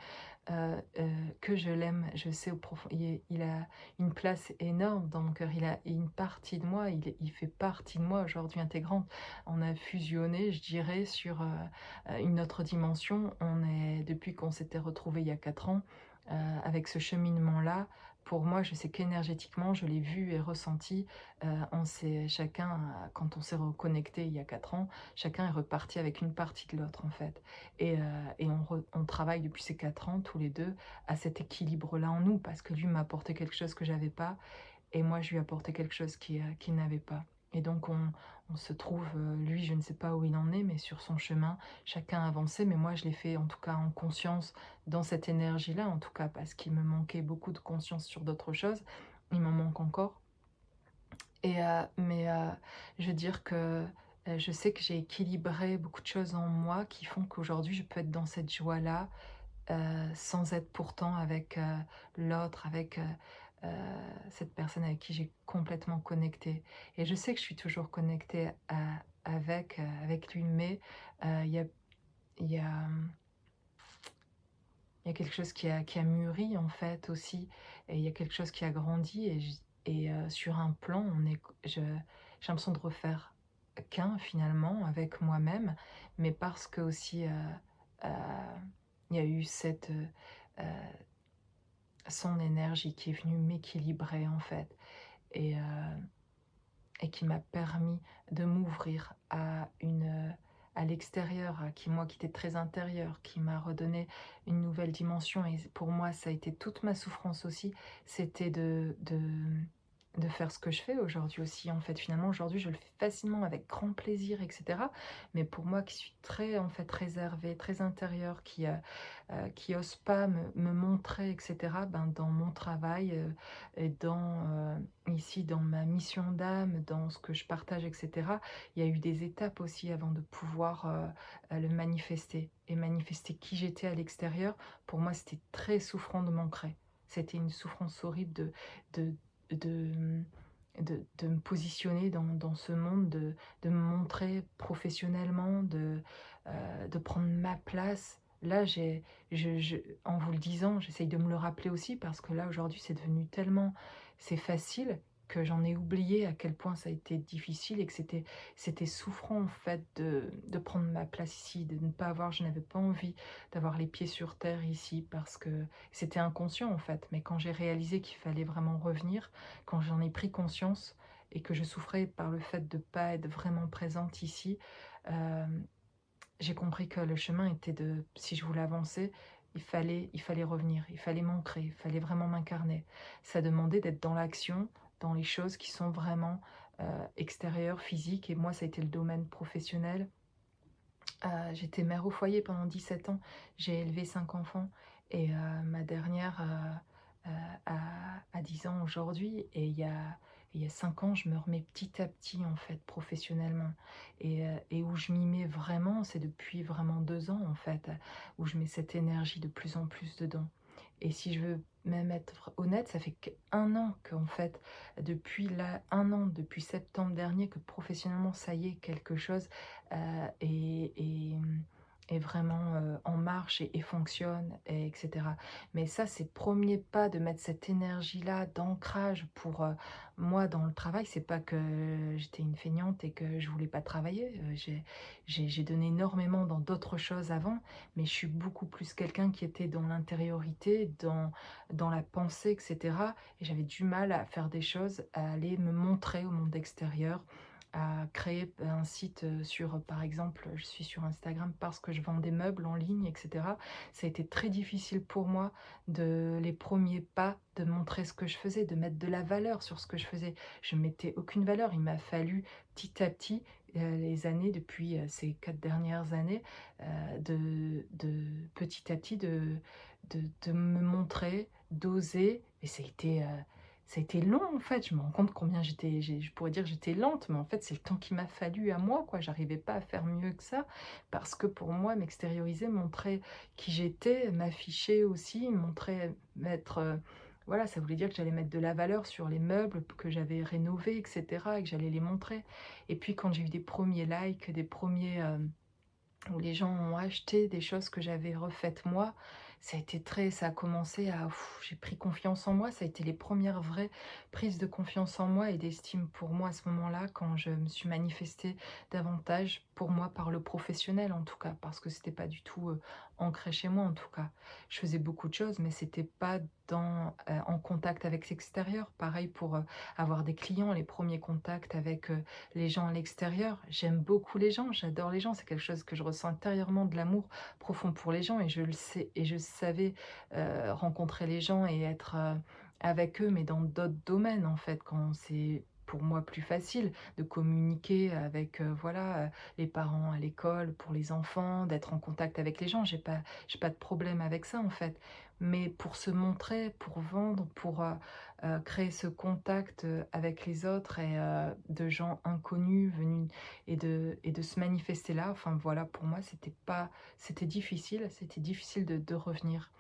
que je l'aime. Je sais au profond, il a une place énorme dans mon cœur. Il a une partie de moi, il fait partie de moi aujourd'hui intégrante. On a fusionné, je dirais, sur, une autre dimension. On est depuis qu'on s'était retrouvés il y a 4 ans, avec ce cheminement-là, pour moi, je sais qu'énergétiquement, je l'ai vu et ressenti. On s'est chacun, quand on s'est reconnecté il y a 4 ans, chacun est reparti avec une partie de l'autre, en fait, et on travaille depuis ces 4 ans tous les 2 à cet équilibre-là en nous, parce que lui m'a apporté quelque chose que j'avais pas et moi je lui ai apporté quelque chose qu'il n'avait pas, et donc on se trouve, lui, je ne sais pas où il en est, mais sur son chemin, chacun a avancé, mais moi je l'ai fait en tout cas en conscience, dans cette énergie-là en tout cas, parce qu'il me manquait beaucoup de conscience sur d'autres choses. Il m'en manque encore, je veux dire que, je sais que j'ai équilibré beaucoup de choses en moi qui font qu'aujourd'hui je peux être dans cette joie-là, sans être pourtant avec, l'autre, avec, heu, cette personne avec qui j'ai complètement connecté, et je sais que je suis toujours connectée avec lui, mais il y a il y a, il y a quelque chose qui a mûri, en fait, aussi, et il y a quelque chose qui a grandi, sur un plan, j'ai l'impression de refaire qu'un, finalement, avec moi-même, mais parce que aussi, heu, il y a eu son énergie qui est venue m'équilibrer, en fait, et qui m'a permis de m'ouvrir à l'extérieur, moi qui était très intérieur, qui m'a redonné une nouvelle dimension, et pour moi, ça a été toute ma souffrance aussi, c'était de faire ce que je fais aujourd'hui aussi, en fait. Finalement, aujourd'hui, je le fais facilement avec grand plaisir, et cetera. Mais pour moi qui suis très, en fait, réservée, très intérieure, qui ose pas me montrer, et cetera, ben, dans mon travail, et ici, dans ma mission d'âme, dans ce que je partage, et cetera, il y a eu des étapes aussi avant de pouvoir, le manifester et manifester qui j'étais à l'extérieur. Pour moi, c'était très souffrant de m'ancrer. C'était une souffrance horrible de de, mmh, de me positionner dans ce monde, de me montrer professionnellement, de prendre ma place. Là, en vous le disant, j'essaye de me le rappeler aussi parce que là, aujourd'hui, c'est devenu tellement c'est facile que j'en ai oublié à quel point ça a été difficile et que c'était souffrant, en fait, de prendre ma place ici, de ne pas avoir je n'avais pas envie d'avoir les pieds sur terre ici parce que c'était inconscient, en fait. Mais quand j'ai réalisé qu'il fallait vraiment revenir, quand j'en ai pris conscience et que je souffrais par le fait de ne pas être vraiment présente ici, hem, j'ai compris que le chemin était si je voulais avancer, il fallait revenir, il fallait m'ancrer, il fallait vraiment m'incarner. Ça demandait d'être dans l'action, dans les choses qui sont vraiment, extérieures, physiques et moi, ça a été le domaine professionnel. J'étais mère au foyer pendant 17 ans. J'ai élevé 5 enfants et ma dernière, a 10 ans aujourd'hui et il y a 5 ans, je me remets petit à petit, en fait, professionnellement et où je m'y mets vraiment, c'est depuis vraiment 2 ans, en fait, où je mets cette énergie de plus en plus dedans et si je veux même être honnête, ça fait qu'1 an qu'en fait, depuis là, 1 an, depuis septembre dernier que professionnellement, ça y est, quelque chose est vraiment, en marche et fonctionne et etc. Mais ça, c'est premier pas de mettre cette énergie-là d'ancrage pour, moi dans le travail. C'est pas que j'étais une feignante et que je voulais pas travailler, j'ai donné énormément dans d'autres choses avant, mais je suis beaucoup plus quelqu'un qui était dans l'intériorité, dans la pensée et cetera et j'avais du mal à faire des choses, à aller me montrer au monde extérieur, à créer un site, par exemple, je suis sur Instagram parce que je vends des meubles en ligne et cetera. Ça a été très difficile pour moi de les premiers pas, de montrer ce que je faisais, de mettre de la valeur sur ce que je faisais. Je ne mettais aucune valeur. Il m'a fallu petit à petit, les années depuis, ces 4 dernières années, de petit à petit de me montrer, d'oser et ça a été long, en fait. Je me rends compte combien je pourrais dire que j'étais lente, mais en fait, c'est le temps qu'il m'a fallu à moi, quoi. J'arrivais pas à faire mieux que ça, parce que pour moi, m'extérioriser, montrer qui j'étais, m'afficher aussi, montrer, mettre, voilà, ça voulait dire que j'allais mettre de la valeur sur les meubles que j'avais rénovés, et cetera, et que j'allais les montrer. Et puis, quand j'ai eu des premiers likes, des premiers, où les gens ont acheté des choses que j'avais refaites moi. Ça a commencé à j'ai pris confiance en moi, ça a été les premières vraies prises de confiance en moi et d'estime pour moi à ce moment-là, quand je me suis manifestée davantage pour moi par le professionnel en tout cas, parce que c'était pas du tout, ancré chez moi en tout cas. Je faisais beaucoup de choses, mais c'était pas en contact avec l'extérieur. Pareil pour, avoir des clients, les premiers contacts avec, les gens à l'extérieur. J'aime beaucoup les gens, j'adore les gens, c'est quelque chose que je ressens intérieurement de l'amour profond pour les gens et je le sais et je savais, rencontrer les gens et être, avec eux, mais dans d'autres domaines en fait, quand c'est pour moi plus facile de communiquer avec, voilà, les parents à l'école, pour les enfants, d'être en contact avec les gens. J'ai pas de problème avec ça en fait. Mais pour se montrer, pour vendre, pour, créer ce contact, avec les autres et de gens inconnus venus et de se manifester là, enfin voilà, pour moi, c'était difficile de revenir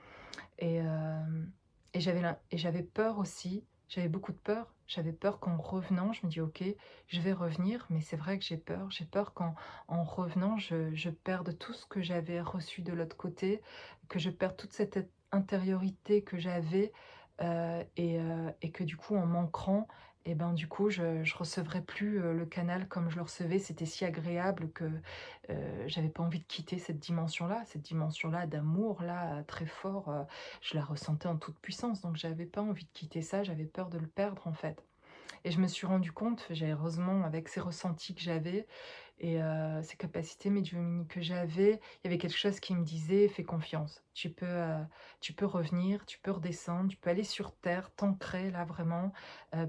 et hem et j'avais peur aussi, j'avais beaucoup de peur. J'avais peur qu'en revenant, je me dis: «OK, je vais revenir», mais c'est vrai que j'ai peur. J'ai peur qu'en revenant, je perde tout ce que j'avais reçu de l'autre côté, que je perde toute cette intériorité que j'avais, et que du coup, en m'ancrant et ben, du coup, je recevrais plus, le canal comme je le recevais. C'était si agréable que, j'avais pas envie de quitter cette dimension-là d'amour-là, très fort, je la ressentais en toute puissance, donc j'avais pas envie de quitter ça, j'avais peur de le perdre, en fait et je me suis rendu compte, j'ai heureusement avec ces ressentis que j'avais et ces capacités médiumniques que j'avais, il y avait quelque chose qui me disait: «Fais confiance, tu peux revenir, tu peux redescendre, tu peux aller sur terre, t'ancrer là vraiment,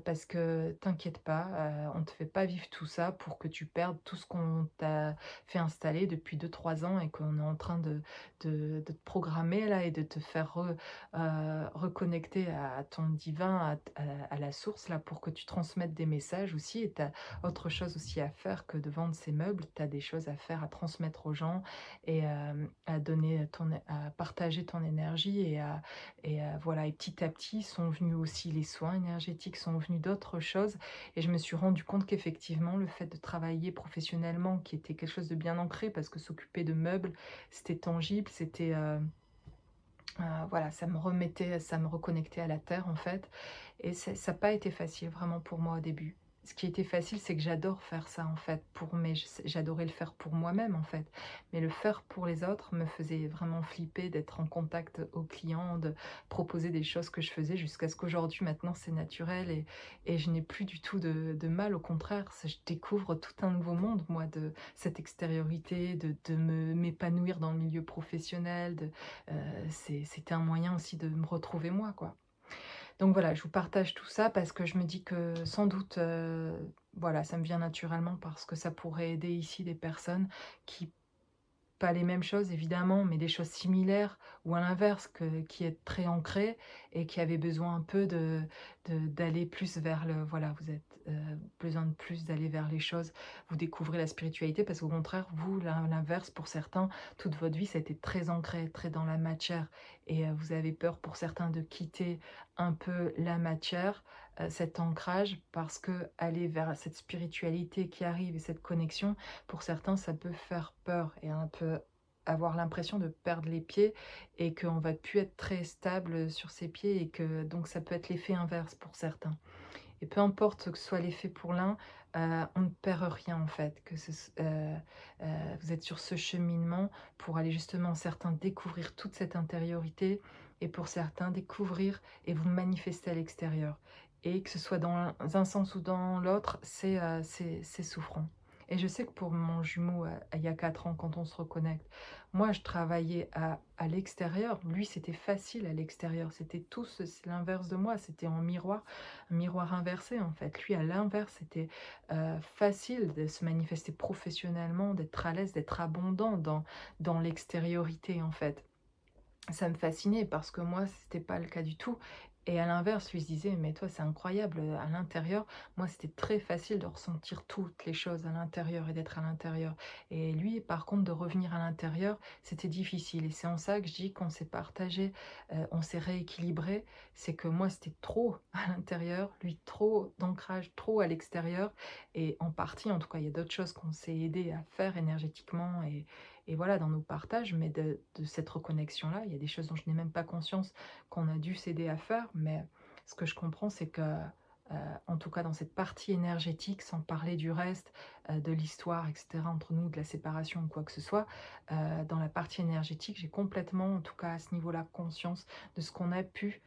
parce que t'inquiète pas, on ne te fait pas vivre tout ça pour que tu perdes tout ce qu'on t'a fait installer depuis 2 3 ans et qu'on est en train de te programmer là et de te faire reconnecter à ton divin, à la source là pour que tu transmettes des messages aussi et tu as autre chose aussi à faire que de vendre ces meubles. Tu as des choses à faire, à transmettre aux gens et à donner à partager ton énergie voilà et petit à petit sont venus aussi les soins énergétiques, sont venus d'autres choses et je me suis rendu compte qu'effectivement le fait de travailler professionnellement qui était quelque chose de bien ancré parce que s'occuper de meubles, c'était tangible, c'était, voilà, ça me reconnectait à la terre, en fait et ça a pas été facile vraiment pour moi au début. Ce qui était facile, c'est que j'adore faire ça, en fait, mais j'adorais le faire pour moi-même, en fait. Mais le faire pour les autres me faisait vraiment flipper d'être en contact aux clients, de proposer des choses que je faisais jusqu'à ce qu'aujourd'hui, maintenant, c'est naturel et je n'ai plus du tout de mal. Au contraire, je découvre tout un nouveau monde, moi, de cette extériorité, de m'épanouir dans le milieu professionnel, c'était un moyen aussi de me retrouver moi, quoi. Donc voilà, je vous partage tout ça parce que je me dis que sans doute, voilà, ça me vient naturellement parce que ça pourrait aider ici des personnes qui pas les mêmes choses évidemment, mais des choses similaires ou à l'inverse qui est très ancré et qui avait besoin un peu d'aller plus vers le voilà, vous êtes, besoin de plus d'aller vers les choses. Vous découvrez la spiritualité parce qu'au contraire, vous, l'inverse pour certains, toute votre vie, ça a été très ancré, très dans la matière et vous avez peur pour certains de quitter un peu la matière, cet ancrage parce que aller vers cette spiritualité qui arrive et cette connexion, pour certains, ça peut faire peur et un peu avoir l'impression de perdre les pieds et qu'on va plus être très stable sur ses pieds et que donc ça peut être l'effet inverse pour certains. Et peu importe que ce soit l'effet pour l'un, on ne perd rien en fait, vous êtes sur ce cheminement pour aller justement certains découvrir toute cette intériorité et pour certains découvrir et vous manifester à l'extérieur. Et que ce soit dans un sens ou dans l'autre, c'est souffrant. Et je sais que pour mon jumeau, il y a 4 ans, quand on se reconnecte, moi je travaillais à l'extérieur, lui c'était facile à l'extérieur, c'était tout c'est l'inverse de moi, c'était en miroir, un miroir inversé en fait. Lui à l'inverse, c'était facile de se manifester professionnellement, d'être à l'aise, d'être abondant dans l'extériorité en fait. Ça me fascinait parce que moi, c'était pas le cas du tout et à l'inverse, lui se disait: «Mais toi, c'est incroyable, à l'intérieur, moi, c'était très facile de ressentir toutes les choses à l'intérieur et d'être à l'intérieur» et lui, par contre, de revenir à l'intérieur, c'était difficile et c'est en ça que je dis qu'on s'est partagé, on s'est rééquilibré. C'est que moi, c'était trop à l'intérieur, lui trop d'ancrage, trop à l'extérieur et en partie, en tout cas, il y a d'autres choses qu'on s'est aidé à faire énergétiquement et voilà, dans nos partages, mais de cette reconnexion-là, il y a des choses dont je n'ai même pas conscience qu'on a dû s'aider à faire, mais ce que je comprends, c'est que, en tout cas dans cette partie énergétique, sans parler du reste, de l'histoire et cetera entre nous, de la séparation ou quoi que ce soit, dans la partie énergétique, j'ai complètement, en tout cas à ce niveau-là, conscience de ce qu'on a pu,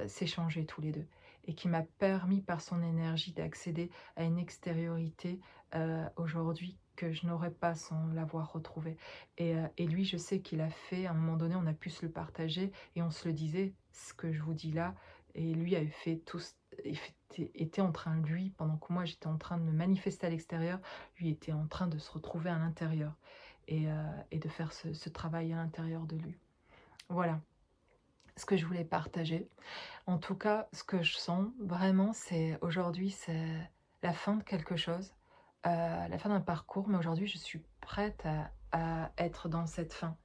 s'échanger tous les 2 et qui m'a permis par son énergie d'accéder à une extériorité, aujourd'hui que je n'aurais pas sans l'avoir retrouvé et lui, je sais qu'il a fait à un moment donné, on a pu se le partager et on se le disait, ce que je vous dis là et lui avait fait tout c était en train, lui, pendant que moi j'étais en train de me manifester à l'extérieur, lui était en train de se retrouver à l'intérieur et de faire ce travail à l'intérieur de lui. Voilà ce que je voulais partager. En tout cas, ce que je sens vraiment, c'est aujourd'hui, c'est la fin de quelque chose, la fin d'un parcours, mais aujourd'hui, je suis prête à être dans cette fin.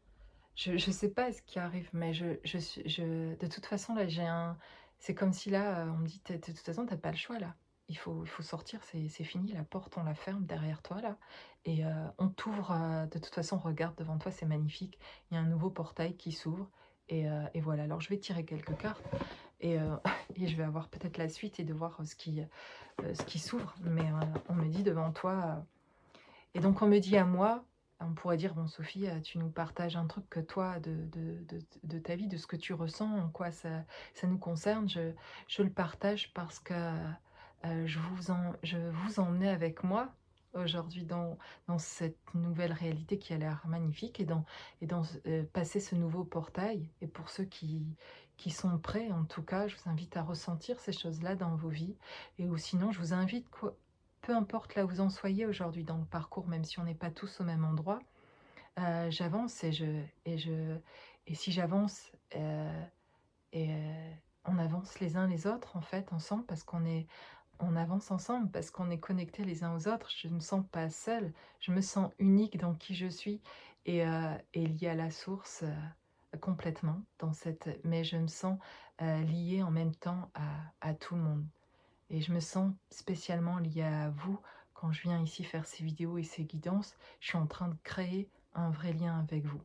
Je sais pas ce qui arrive, mais je suis de toute façon, là, c'est comme si là, on me dit: «Tu de toute façon, tu as pas le choix là. Il faut sortir, c'est fini, la porte, on la ferme derrière toi là et on t'ouvre, de toute façon, regarde devant toi, c'est magnifique. Il y a un nouveau portail qui s'ouvre et voilà». Alors je vais tirer quelques cartes et et je vais avoir peut-être la suite et de voir, ce qui s'ouvre, mais on me dit: «Devant toi», et donc on me dit à moi, on pourrait dire: «Bon Sophie, tu nous partages un truc que toi de ta vie, de ce que tu ressens, en quoi ça nous concerne». Je le partage parce que, je vous emmenais avec moi aujourd'hui dans cette nouvelle réalité qui a l'air magnifique et dans passer ce nouveau portail. Et pour ceux qui sont prêts, en tout cas, je vous invite à ressentir ces choses-là dans vos vies. Et ou sinon, je vous invite, quoi, peu importe là où vous en soyez aujourd'hui dans le parcours, même si on n'est pas tous au même endroit, j'avance et si j'avance, on avance les uns les autres, en fait, ensemble, parce on avance ensemble, parce qu'on est connectés les uns aux autres. Je ne me sens pas seule, je me sens unique dans qui je suis et liée à la source, complètement dans cette mais je me sens, liée en même temps à tout le monde et je me sens spécialement liée à vous quand je viens ici faire ces vidéos et ces guidances. Je suis en train de créer un vrai lien avec vous.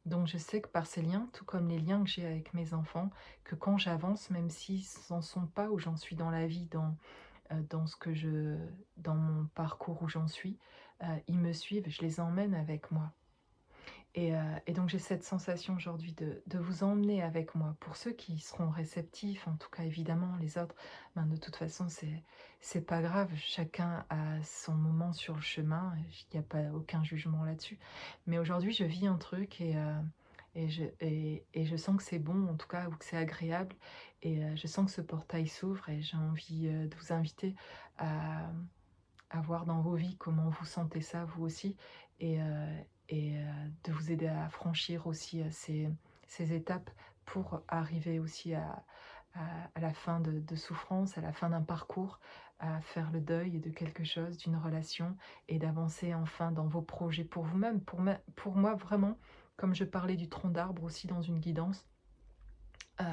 Donc je sais que par ces liens, tout comme les liens que j'ai avec mes enfants, que quand j'avance, même s'ils n'en sont pas où j'en suis dans la vie, dans ce que je dans mon parcours où j'en suis, ils me suivent, je les emmène avec moi. Et donc j'ai cette sensation aujourd'hui de vous emmener avec moi. Pour ceux qui seront réceptifs, en tout cas évidemment, les autres, ben, de toute façon c'est pas grave, chacun a son moment sur le chemin, il n'y a pas aucun jugement là-dessus. Mais aujourd'hui je vis un truc et je sens que c'est bon en tout cas, ou que c'est agréable je sens que ce portail s'ouvre et j'ai envie, de vous inviter à voir dans vos vies comment vous sentez ça vous aussi et heu de vous aider à franchir aussi, ces étapes pour arriver aussi à la fin de souffrance, à la fin d'un parcours, à faire le deuil de quelque chose, d'une relation et d'avancer enfin dans vos projets pour vous-même. Pour moi vraiment, comme je parlais du tronc d'arbre aussi dans une guidance, heu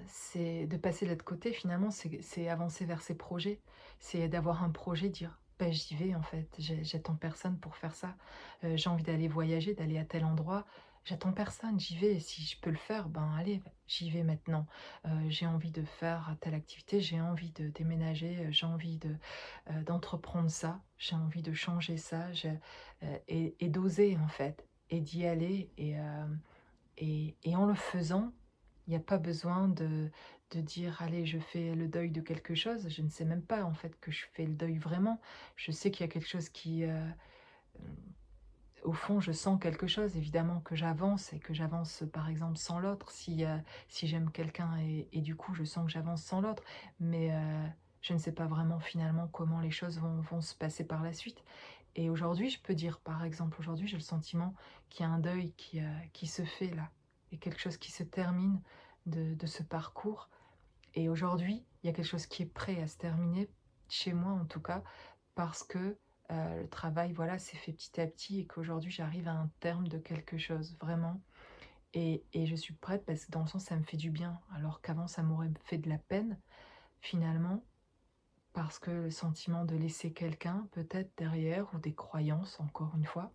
c'est de passer de l'autre côté finalement, c'est avancer vers ses projets. C'est d'avoir un projet, dire: «Bah, j'y vais en fait, j'attends personne pour faire ça. J'ai envie d'aller voyager, d'aller à tel endroit, j'attends personne, j'y vais. Si je peux le faire, ben allez, j'y vais maintenant. J'ai envie de faire telle activité, j'ai envie de déménager, j'ai envie d'entreprendre ça, j'ai envie de changer ça, et d'oser en fait et d'y aller et en le faisant, il y a pas besoin de dire: «Allez, je fais le deuil de quelque chose». Je ne sais même pas, en fait, que je fais le deuil vraiment. Je sais qu'il y a quelque chose au fond, je sens quelque chose, évidemment, que j'avance et que j'avance, par exemple, sans l'autre. Si j'aime quelqu'un et du coup, je sens que j'avance sans l'autre. Mais je ne sais pas vraiment, finalement, comment les choses vont se passer par la suite. Et aujourd'hui, je peux dire, par exemple, aujourd'hui, j'ai le sentiment qu'il y a un deuil qui se fait là et quelque chose qui se termine de ce parcours et aujourd'hui, il y a quelque chose qui est prêt à se terminer, chez moi en tout cas, parce que, le travail, voilà, s'est fait petit à petit et qu'aujourd'hui j'arrive à un terme de quelque chose, vraiment et je suis prête parce que dans le sens, ça me fait du bien, alors qu'avant ça m'aurait fait de la peine, finalement, parce que le sentiment de laisser quelqu'un peut-être derrière ou des croyances encore une fois,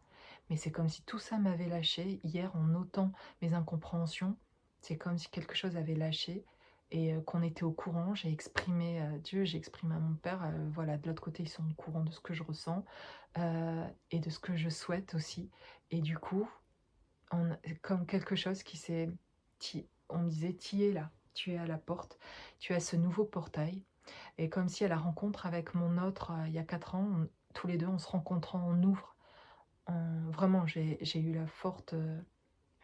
mais c'est comme si tout ça m'avait lâché hier en notant mes incompréhensions. C'est comme si quelque chose avait lâché et qu'on était au courant. J'ai exprimé à Dieu, j'ai exprimé à mon père, voilà, de l'autre côté, ils sont au courant de ce que je ressens, et de ce que je souhaite aussi et du coup, on comme quelque chose qui s'est on me disait: «Tu es là, tu es à la porte, tu as ce nouveau portail». Et comme si à la rencontre avec mon autre, il y a 4 ans, tous les 2 en se rencontrant, on ouvre. Vraiment, j'ai eu la forte,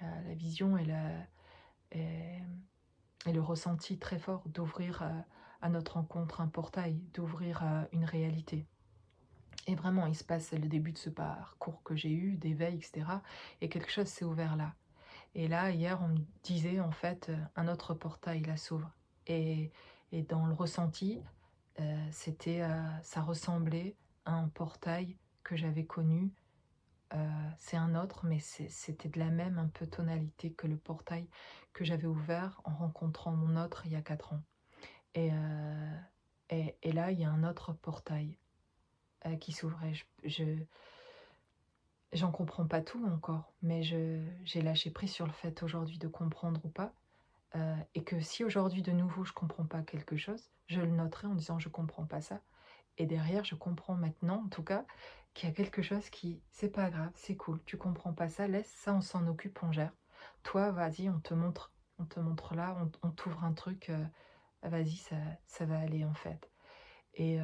la vision et et le ressenti très fort d'ouvrir, à notre rencontre un portail, d'ouvrir, une réalité. Et vraiment, il se passe le début de ce parcours que j'ai eu, d'éveil et cetera et quelque chose s'est ouvert là. Et là, hier, on me disait en fait, un autre portail là s'ouvre et dans le ressenti, ça ressemblait à un portail que j'avais connu, c'est un autre, mais c'était de la même un peu tonalité que le portail que j'avais ouvert en rencontrant mon autre il y a 4 ans. Et et là, il y a un autre portail, qui s'ouvre et j'en comprends pas tout encore, mais j'ai lâché prise sur le fait aujourd'hui de comprendre ou pas. Et que si aujourd'hui de nouveau je comprends pas quelque chose, je le noterai en disant: «Je comprends pas ça» et derrière je comprends maintenant en tout cas qu'il y a quelque chose qui c'est pas grave, c'est cool, tu comprends pas ça, laisse ça, on s'en occupe, on gère. Toi vas-y, on te montre là, on t'ouvre un truc, vas-y ça va aller en fait et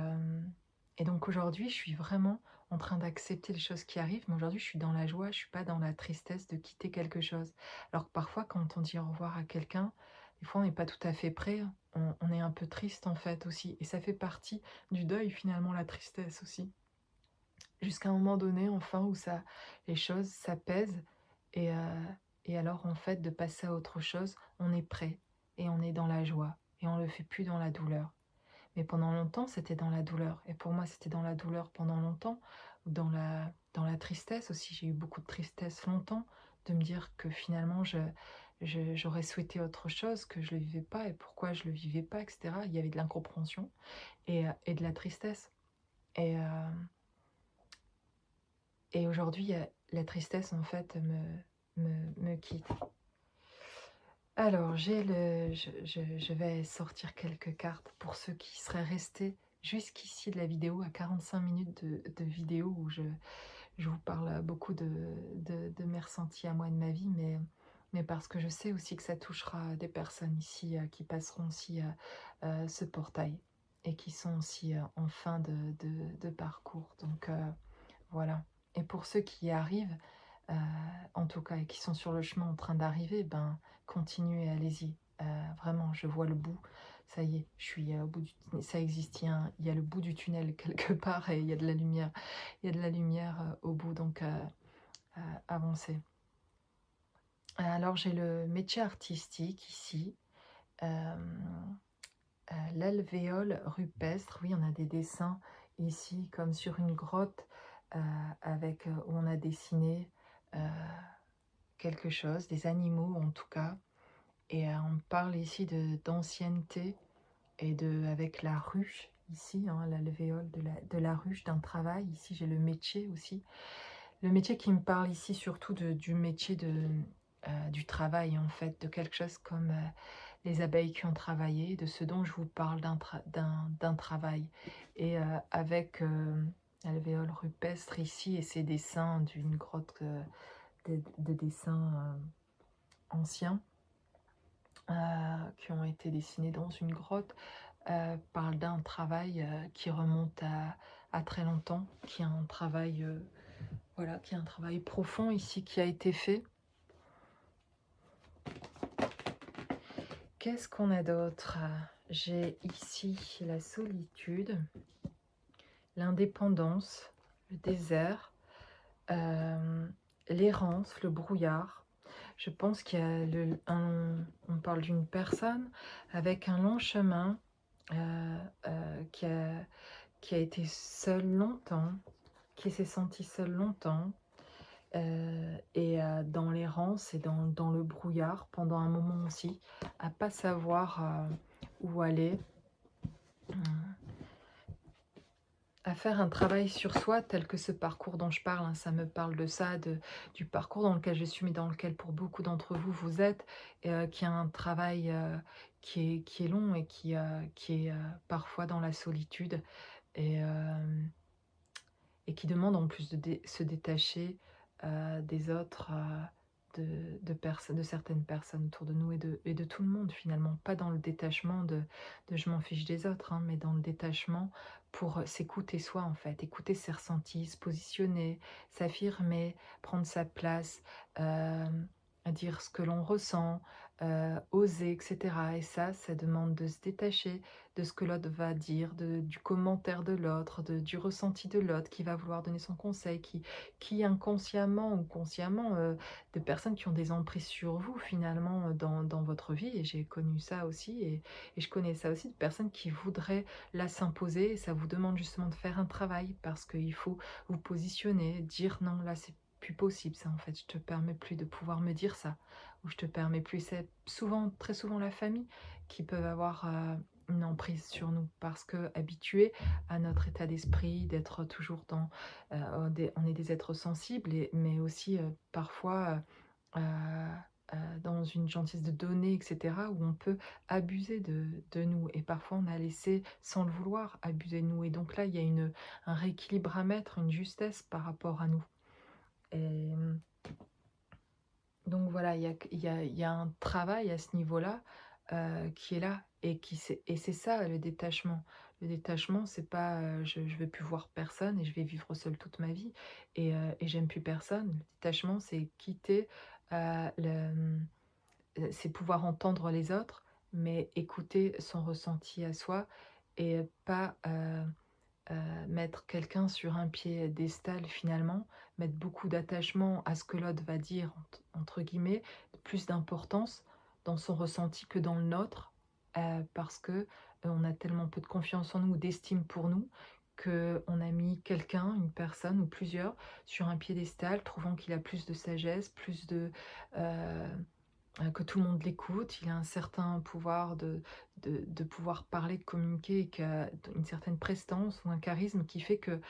Et donc aujourd'hui, je suis vraiment en train d'accepter les choses qui arrivent, mais aujourd'hui, je suis dans la joie, je suis pas dans la tristesse de quitter quelque chose. Alors que parfois, quand on dit au revoir à quelqu'un, des fois, on n'est pas tout à fait prêt, on est un peu triste en fait aussi. Et ça fait partie du deuil finalement, la tristesse aussi. Jusqu'à un moment donné, enfin, où ça, les choses s'apaisent et, et alors en fait, de passer à autre chose, on est prêt et on est dans la joie et on le fait plus dans la douleur. Mais pendant longtemps, c'était dans la douleur et pour moi, c'était dans la douleur pendant longtemps, ou dans la tristesse aussi. J'ai eu beaucoup de tristesse longtemps, de me dire que finalement, j'aurais souhaité autre chose, que je ne le vivais pas et pourquoi je ne le vivais pas, etc. Il y avait de l'incompréhension et de la tristesse. Et, euh, et aujourd'hui, la tristesse, en fait, me quitte. Alors, je vais sortir quelques cartes pour ceux qui seraient restés jusqu'ici de la vidéo, à 45 minutes de vidéo où je vous parle beaucoup de mes ressentis à moi et de ma vie, mais parce que je sais aussi que ça touchera des personnes ici qui passeront aussi ce portail et qui sont aussi en fin de parcours. Donc voilà. Et pour ceux qui y arrivent, heu, en tout cas et qui sont sur le chemin en train d'arriver, ben, continuez, allez-y. Vraiment, je vois le bout. Ça y est, je suis au bout du ça existe, il y a le bout du tunnel quelque part et il y a de la lumière. Il y a de la lumière, au bout, donc avancez. Alors j'ai le métier artistique ici, hem, l'alvéole rupestre. Oui, on a des dessins ici comme sur une grotte, avec, où on a dessiné, heu quelque chose, des animaux en tout cas, et on parle ici d'ancienneté et avec la ruche ici, hein, l'alvéole de la ruche d'un travail. Ici, j'ai le métier aussi. Le métier qui me parle ici surtout du métier du travail en fait, de quelque chose comme les abeilles qui ont travaillé, de ce dont je vous parle d'un travail. Et avec l'alvéole rupestre ici et ses dessins d'une grotte de dessins anciens qui ont été dessinés dans une grotte, parle d'un travail qui remonte à très longtemps, qui est un travail, voilà, qui est un travail profond ici qui a été fait. Qu'est-ce qu'on a d'autre? J'ai ici la solitude, l'indépendance, le désert, l'errance, le brouillard. Je pense qu'il y a on parle d'une personne avec un long chemin, qui a été seule longtemps, qui s'est sentie seule longtemps, et dans l'errance et dans le brouillard pendant un moment aussi, à pas savoir où aller, à faire un travail sur soi tel que ce parcours dont je parle, hein. Ça me parle de ça, du parcours dans lequel je suis, mais dans lequel pour beaucoup d'entre vous, vous êtes, et qui a un travail qui est long et qui est parfois dans la solitude, et, et qui demande en plus se détacher des autres, de certaines personnes autour de nous et de tout le monde finalement. Pas dans le détachement de je m'en fiche des autres, hein, mais dans le détachement pour s'écouter soi en fait, écouter ses ressentis, se positionner, s'affirmer, prendre sa place, dire ce que l'on ressent, oser, etc. Et ça demande de se détacher de ce que l'autre va dire, du commentaire de l'autre, du ressenti de l'autre, qui va vouloir donner son conseil, qui inconsciemment ou consciemment, de personnes qui ont des emprises sur vous finalement dans votre vie. Et j'ai connu ça aussi, et je connais ça aussi, de personnes qui voudraient là s'imposer, et ça vous demande justement de faire un travail parce qu'il faut vous positionner, dire non, là c'est plus possible ça en fait, je te permets plus de pouvoir me dire ça, ou je te permets plus. C'est souvent, très souvent la famille qui peuvent avoir une emprise sur nous parce que habitués à notre état d'esprit, d'être toujours dans, on est des êtres sensibles, mais aussi parfois dans une gentillesse de donner, etc., où on peut abuser de nous. Et parfois, on a laissé, sans le vouloir, abuser de nous. Et donc là, il y a un rééquilibre à mettre, une justesse par rapport à nous. Et donc voilà, il y a un travail à ce niveau-là qui est là. Et c'est ça le détachement. Le détachement, c'est pas, je vais plus voir personne et je vais vivre seule toute ma vie et j'aime plus personne. Le détachement, c'est quitter, c'est pouvoir entendre les autres, mais écouter son ressenti à soi et pas, mettre quelqu'un sur un piédestal finalement, mettre beaucoup d'attachement à ce que l'autre va dire entre guillemets, plus d'importance dans son ressenti que dans le nôtre, parce que, on a tellement peu de confiance en nous, d'estime pour nous, qu'on a mis quelqu'un, une personne ou plusieurs sur un piédestal, trouvant qu'il a plus de sagesse, plus de, que tout le monde l'écoute, il a un certain pouvoir de pouvoir parler, de communiquer et qui a une certaine prestance ou un charisme qui fait que,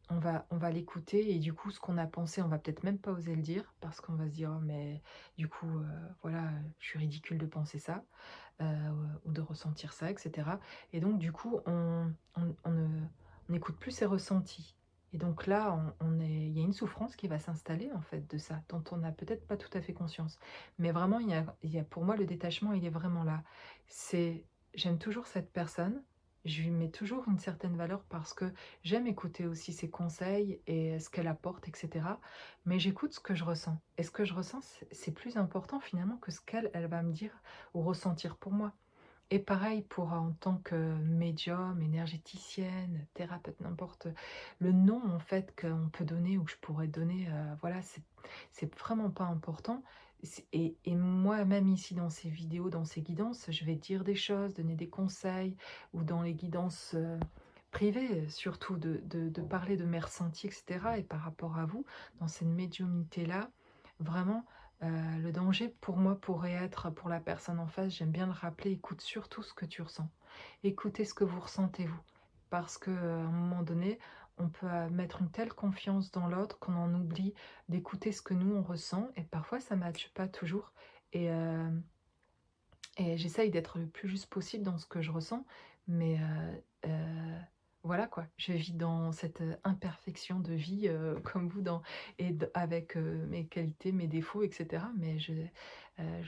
on va l'écouter et du coup ce qu'on a pensé, on va peut-être même pas oser le dire parce qu'on va se dire: «Oh mais du coup, voilà, je suis ridicule de penser ça, heu, ou de ressentir ça» et cetera et donc du coup on ne on n'écoute plus ses ressentis et donc là on est il y a une souffrance qui va s'installer en fait de ça, dont on n'a peut-être pas tout à fait conscience. Mais vraiment il y a pour moi le détachement, il est vraiment là. C'est j'aime toujours cette personne, je lui mets toujours une certaine valeur parce que j'aime écouter aussi ses conseils et ce qu'elle apporte et cetera. Mais j'écoute ce que je ressens et ce que je ressens, c'est plus important finalement que ce elle va me dire ou ressentir pour moi. Et pareil pour en tant que médium, énergéticienne, thérapeute, n'importe le nom en fait qu'on peut donner ou que je pourrais donner, voilà, c'est vraiment pas important. Et moi, même ici dans ces vidéos, dans ces guidances, je vais dire des choses, donner des conseils ou dans les guidances, privées, surtout de parler de mes ressentis et cetera et par rapport à vous, dans cette médiumnité-là, vraiment. Le danger pour moi pourrait être pour la personne en face, j'aime bien le rappeler: «Écoute surtout ce que tu ressens. Écoutez ce que vous ressentez vous». Parce que, à un moment donné, on peut, mettre une telle confiance dans l'autre qu'on en oublie d'écouter ce que nous on ressent et parfois ça ne matche pas toujours et j'essaye d'être le plus juste possible dans ce que je ressens, mais voilà quoi. Je vis dans cette, imperfection de vie, comme vous dans et avec, mes qualités, mes défauts et cetera, mais je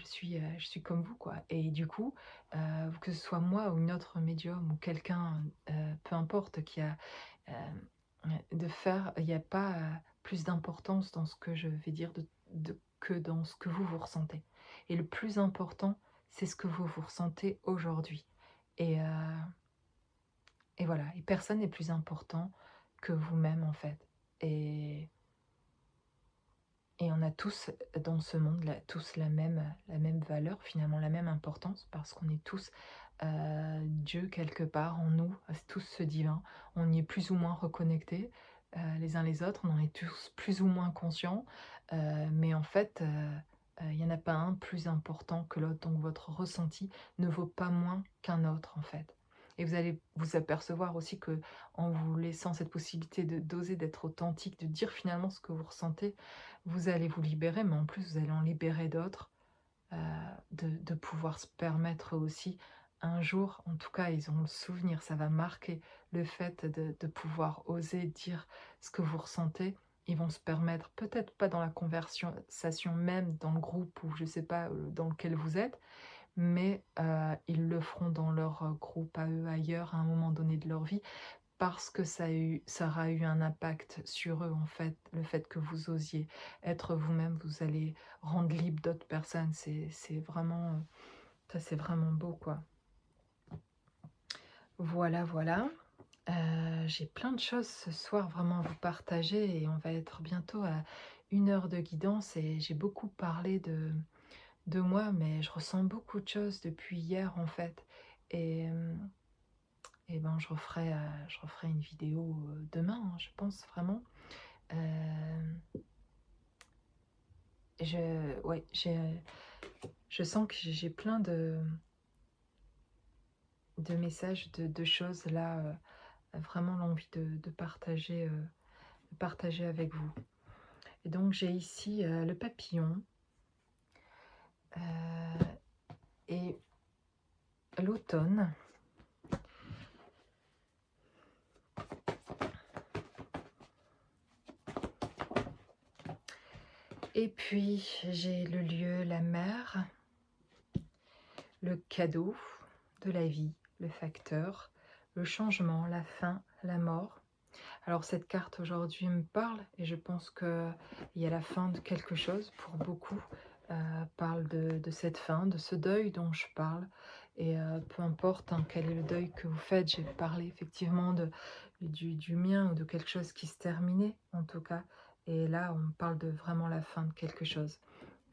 suis comme vous quoi et du coup, que ce soit moi ou une autre médium ou quelqu'un, peu importe qui a, de faire il y a pas, plus d'importance dans ce que je vais dire que dans ce que vous ressentez et le plus important, c'est ce que vous ressentez aujourd'hui et et voilà et personne n'est plus important que vous-même, en fait et on a tous dans ce monde là, tous la même valeur, finalement la même importance parce qu'on est tous, Dieu quelque part en nous, c'est tous ce divin. On y est plus ou moins reconnectés, les uns les autres, on en est tous plus ou moins conscients, mais en fait, il y en a pas un plus important que l'autre, donc votre ressenti ne vaut pas moins qu'un autre, en fait et vous allez vous apercevoir aussi que en vous laissant cette possibilité d'oser d'être authentique, de dire finalement ce que vous ressentez, vous allez vous libérer, mais en plus vous allez en libérer d'autres, de pouvoir se permettre aussi un jour, en tout cas ils ont le souvenir, ça va marquer le fait de pouvoir oser dire ce que vous ressentez. Ils vont se permettre, peut-être pas dans la conversation même, dans le groupe ou je sais pas, dans lequel vous êtes, mais ils le feront dans leur, groupe à eux ailleurs à un moment donné de leur vie parce que ça aura eu un impact sur eux, en fait, le fait que vous osiez être vous-même, vous allez rendre libre d'autres personnes. C'est vraiment, ça c'est vraiment beau, quoi. Voilà, voilà. J'ai plein de choses ce soir vraiment à vous partager et on va être bientôt à 1 heure de guidance et j'ai beaucoup parlé de moi, mais je ressens beaucoup de choses depuis hier, en fait et et ben, je referai une vidéo, demain, hein, je pense vraiment. Hem, ouais, je sens que j'ai plein de messages, de choses là, vraiment l'envie de partager avec vous. Et donc j'ai ici, le papillon, heu et l'automne. Et puis j'ai le lieu, la mer, le cadeau de la vie, le facteur. le changement, la fin, la mort. Alors cette carte aujourd'hui me parle et je pense qu'il y a la fin de quelque chose pour beaucoup. Parle de cette fin, de ce deuil dont je parle. Et peu importe hein, quel est le deuil que vous faites, j'ai parlé effectivement du mien ou de quelque chose qui se terminait en tout cas. Et là, on parle de vraiment la fin de quelque chose.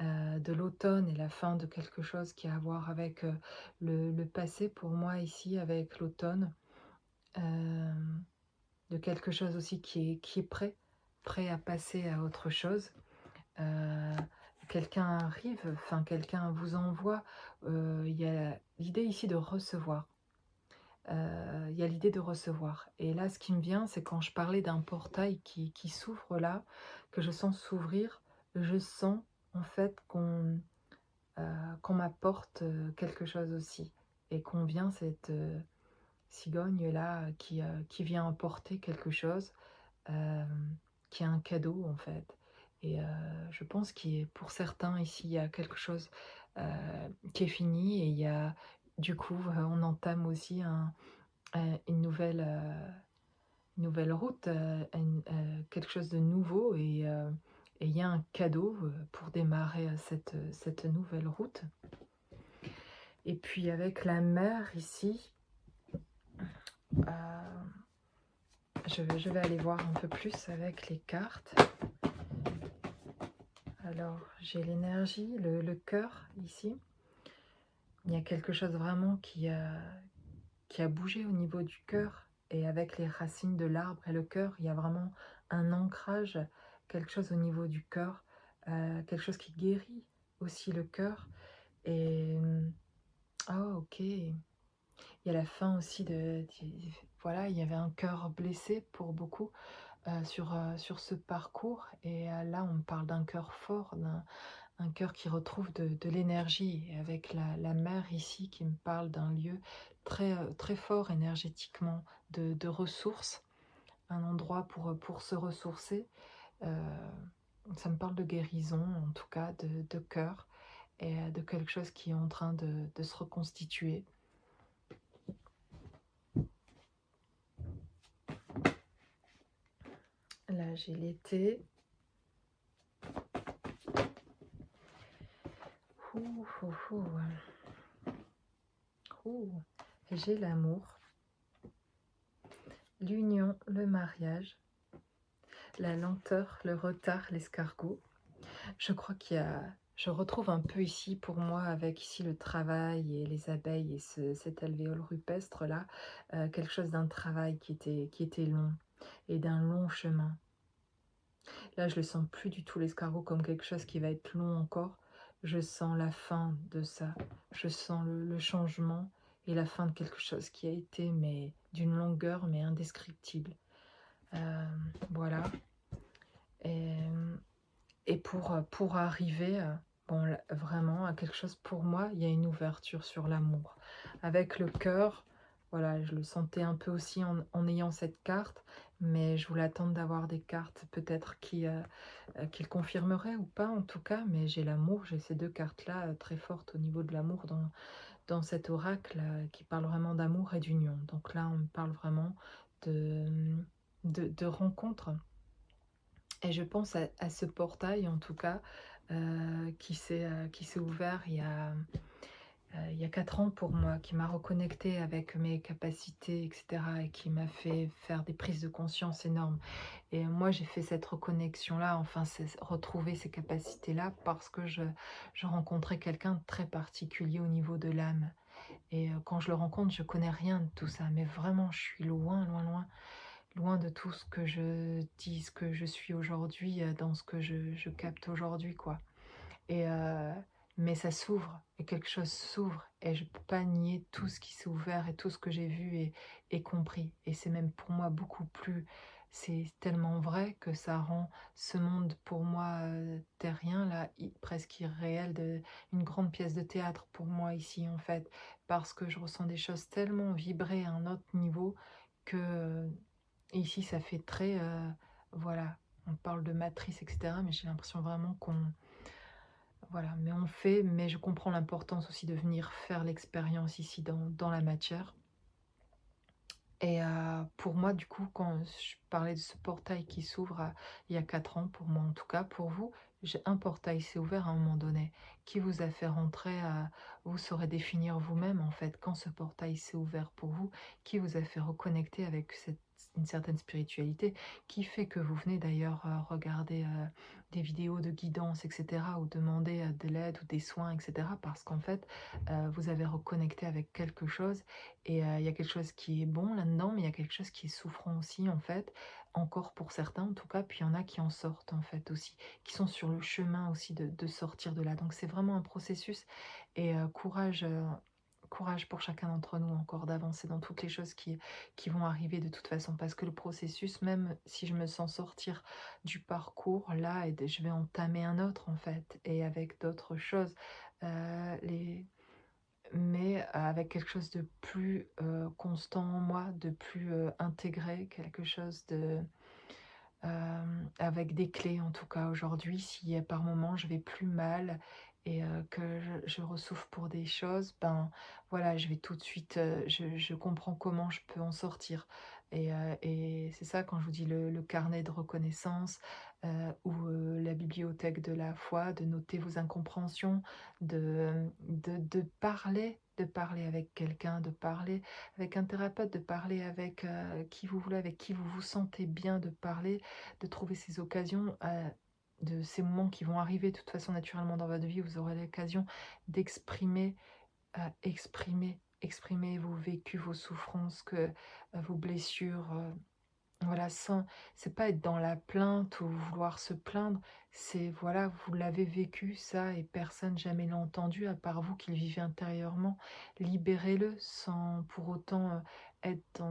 De l'automne et la fin de quelque chose qui a à voir avec le passé pour moi ici, avec l'automne. De quelque chose aussi qui est prêt à passer à autre chose. Heu, Quelqu'un arrive, enfin quelqu'un vous envoie, il y a l'idée ici de recevoir. Il y a l'idée de recevoir et là, ce qui me vient, c'est quand je parlais d'un portail qui s'ouvre là, que je sens s'ouvrir, je sens en fait qu'on m'apporte, quelque chose aussi et qu'on vient cette, cigogne-là, qui vient apporter quelque chose. Qui est un cadeau en fait et je pense qu'il est pour certains ici, il y a quelque chose, qui est fini et il y a du coup, on entame aussi une nouvelle route, quelque chose de nouveau et il y a un cadeau, pour démarrer, cette nouvelle route et puis avec la mer ici, heu, je vais aller voir un peu plus avec les cartes. Alors, j'ai l'énergie, le cœur ici. Il y a quelque chose vraiment qui a bougé au niveau du cœur. Et avec les racines de l'arbre et le cœur, il y a vraiment un ancrage, quelque chose au niveau du cœur, quelque chose qui guérit aussi le cœur. Et oh, ok. Il y a la fin aussi voilà, il y avait un cœur blessé pour beaucoup sur ce parcours. Et là, on parle d'un cœur fort, un cœur qui retrouve de l'énergie et avec la mer ici qui me parle d'un lieu très fort énergétiquement, de ressources, un endroit pour se ressourcer. Euh, Ça me parle de guérison, en tout cas de cœur et de quelque chose qui est en train de se reconstituer. Là, j'ai l'été. Ouh, ouh, ouh. Ouh. Et j'ai l'amour, l'union, le mariage, la lenteur, le retard, l'escargot. Je crois je retrouve un peu ici pour moi avec ici le travail et les abeilles et cet alvéole rupestre là, quelque chose d'un travail qui était long et d'un long chemin. Là je le sens plus du tout l'escargot comme quelque chose qui va être long encore. Je sens la fin de ça. Je sens le changement et la fin de quelque chose qui a été mais d'une longueur mais indescriptible. Voilà. Et Et pour arriver, bon, vraiment à quelque chose pour moi, il y a une ouverture sur l'amour. Avec le cœur, voilà, je le sentais un peu aussi en ayant cette carte, mais je voulais attendre d'avoir des cartes peut-être qui le confirmeraient ou pas en tout cas, mais j'ai l'amour, j'ai ces deux cartes-là très fortes au niveau de l'amour dans cet oracle qui parle vraiment d'amour et d'union. Donc là, on me parle vraiment de, de rencontre. Et je pense à ce portail, en tout cas, qui s'est ouvert il y a 4 ans pour moi, qui m'a reconnecté avec mes capacités, etc., et qui m'a fait faire des prises de conscience énormes. Et moi, j'ai fait cette reconnexion-là, enfin, retrouver ces capacités-là, parce que je rencontrais quelqu'un de très particulier au niveau de l'âme. Et quand je le rencontre, je connais rien de tout ça, mais vraiment, je suis loin, loin, loin loin de tout ce que je dis, ce que je suis aujourd'hui, dans ce que je capte aujourd'hui, quoi. Et mais ça s'ouvre et quelque chose s'ouvre et je peux pas nier tout ce qui s'est ouvert et tout ce que j'ai vu et compris et c'est même pour moi beaucoup plus c'est tellement vrai que ça rend ce monde pour moi, terrien là, presque irréel, une grande pièce de théâtre pour moi ici, en fait. Parce que je ressens des choses tellement vibrer à un autre niveau que, et ici, ça fait très, voilà, on parle de matrice, etc., mais j'ai l'impression vraiment qu'on, voilà, mais on fait, mais je comprends l'importance aussi de venir faire l'expérience ici dans la matière. Et pour moi, du coup, quand je parlais de ce portail qui s'ouvre, il y a 4 ans, pour moi en tout cas, pour vous, j'ai un portail s'est ouvert à un moment donné, qui vous a fait rentrer vous saurez définir vous-même, en fait, quand ce portail s'est ouvert pour vous, qui vous a fait reconnecter avec une certaine spiritualité, qui fait que vous venez d'ailleurs, regarder, des vidéos de guidance et cetera, ou demander, de l'aide ou des soins et cetera, parce qu'en fait, vous avez reconnecté avec quelque chose et il y a quelque chose qui est bon là-dedans, mais il y a quelque chose qui est souffrant aussi, en fait, encore pour certains en tout cas, puis il y en a qui en sortent, en fait, aussi, qui sont sur le chemin aussi de sortir de là. Donc c'est vraiment un processus et courage pour chacun d'entre nous encore d'avancer dans toutes les choses qui vont arriver de toute façon. Parce que le processus, même si je me sens sortir du parcours là et je vais entamer un autre, en fait, et avec d'autres choses, les mais avec quelque chose de plus, constant en moi, de plus, intégré, quelque chose de, avec des clés en tout cas aujourd'hui. Si, par moment je vais plus mal et que je ressouffre pour des choses, ben, voilà, je vais tout de suite, je comprends comment je peux en sortir et c'est ça quand je vous dis le carnet de reconnaissance, ou la bibliothèque de la foi, de noter vos incompréhensions, de parler avec quelqu'un, de parler avec un thérapeute, de parler avec, qui vous voulez, avec qui vous vous sentez bien de parler, de trouver ces occasions, de ces moments qui vont arriver de toute façon naturellement dans votre vie, vous aurez l'occasion d'exprimer, exprimer vos vécus, vos souffrances, vos blessures, voilà, sans c'est pas être dans la plainte ou vouloir se plaindre, c'est voilà, vous l'avez vécu ça et personne jamais l'a entendu à part vous qui le vivez intérieurement. Libérez-le sans pour autant, être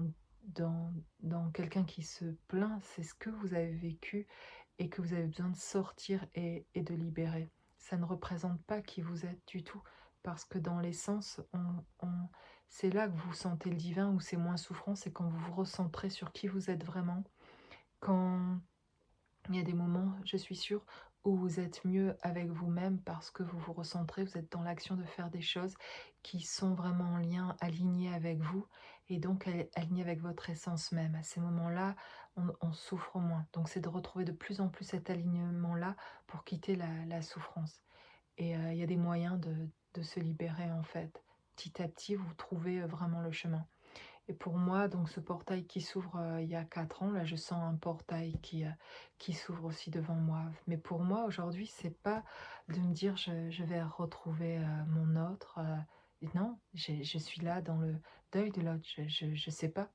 dans dans quelqu'un qui se plaint. C'est ce que vous avez vécu et que vous avez besoin de sortir et de libérer. Ça ne représente pas qui vous êtes du tout, parce que dans l'essence, c'est là que vous sentez le divin, où c'est moins souffrant, c'est quand vous vous recentrez sur qui vous êtes vraiment, quand il y a des moments, je suis sûre, où vous êtes mieux avec vous-même parce que vous vous recentrez, vous êtes dans l'action de faire des choses qui sont vraiment en lien, alignées avec vous et donc alignées avec votre essence même. À ces moments-là, on souffre moins. Donc c'est de retrouver de plus en plus cet alignement-là pour quitter la souffrance. Et il y a des moyens de se libérer en fait. Petit à petit, vous trouvez vraiment le chemin. Et pour moi, donc ce portail qui s'ouvre, il y a 4 ans, là, je sens un portail qui s'ouvre aussi devant moi. Mais pour moi, aujourd'hui, c'est pas de me dire: «Je vais retrouver, mon autre», et non, je suis là dans le deuil de l'autre. Je sais pas,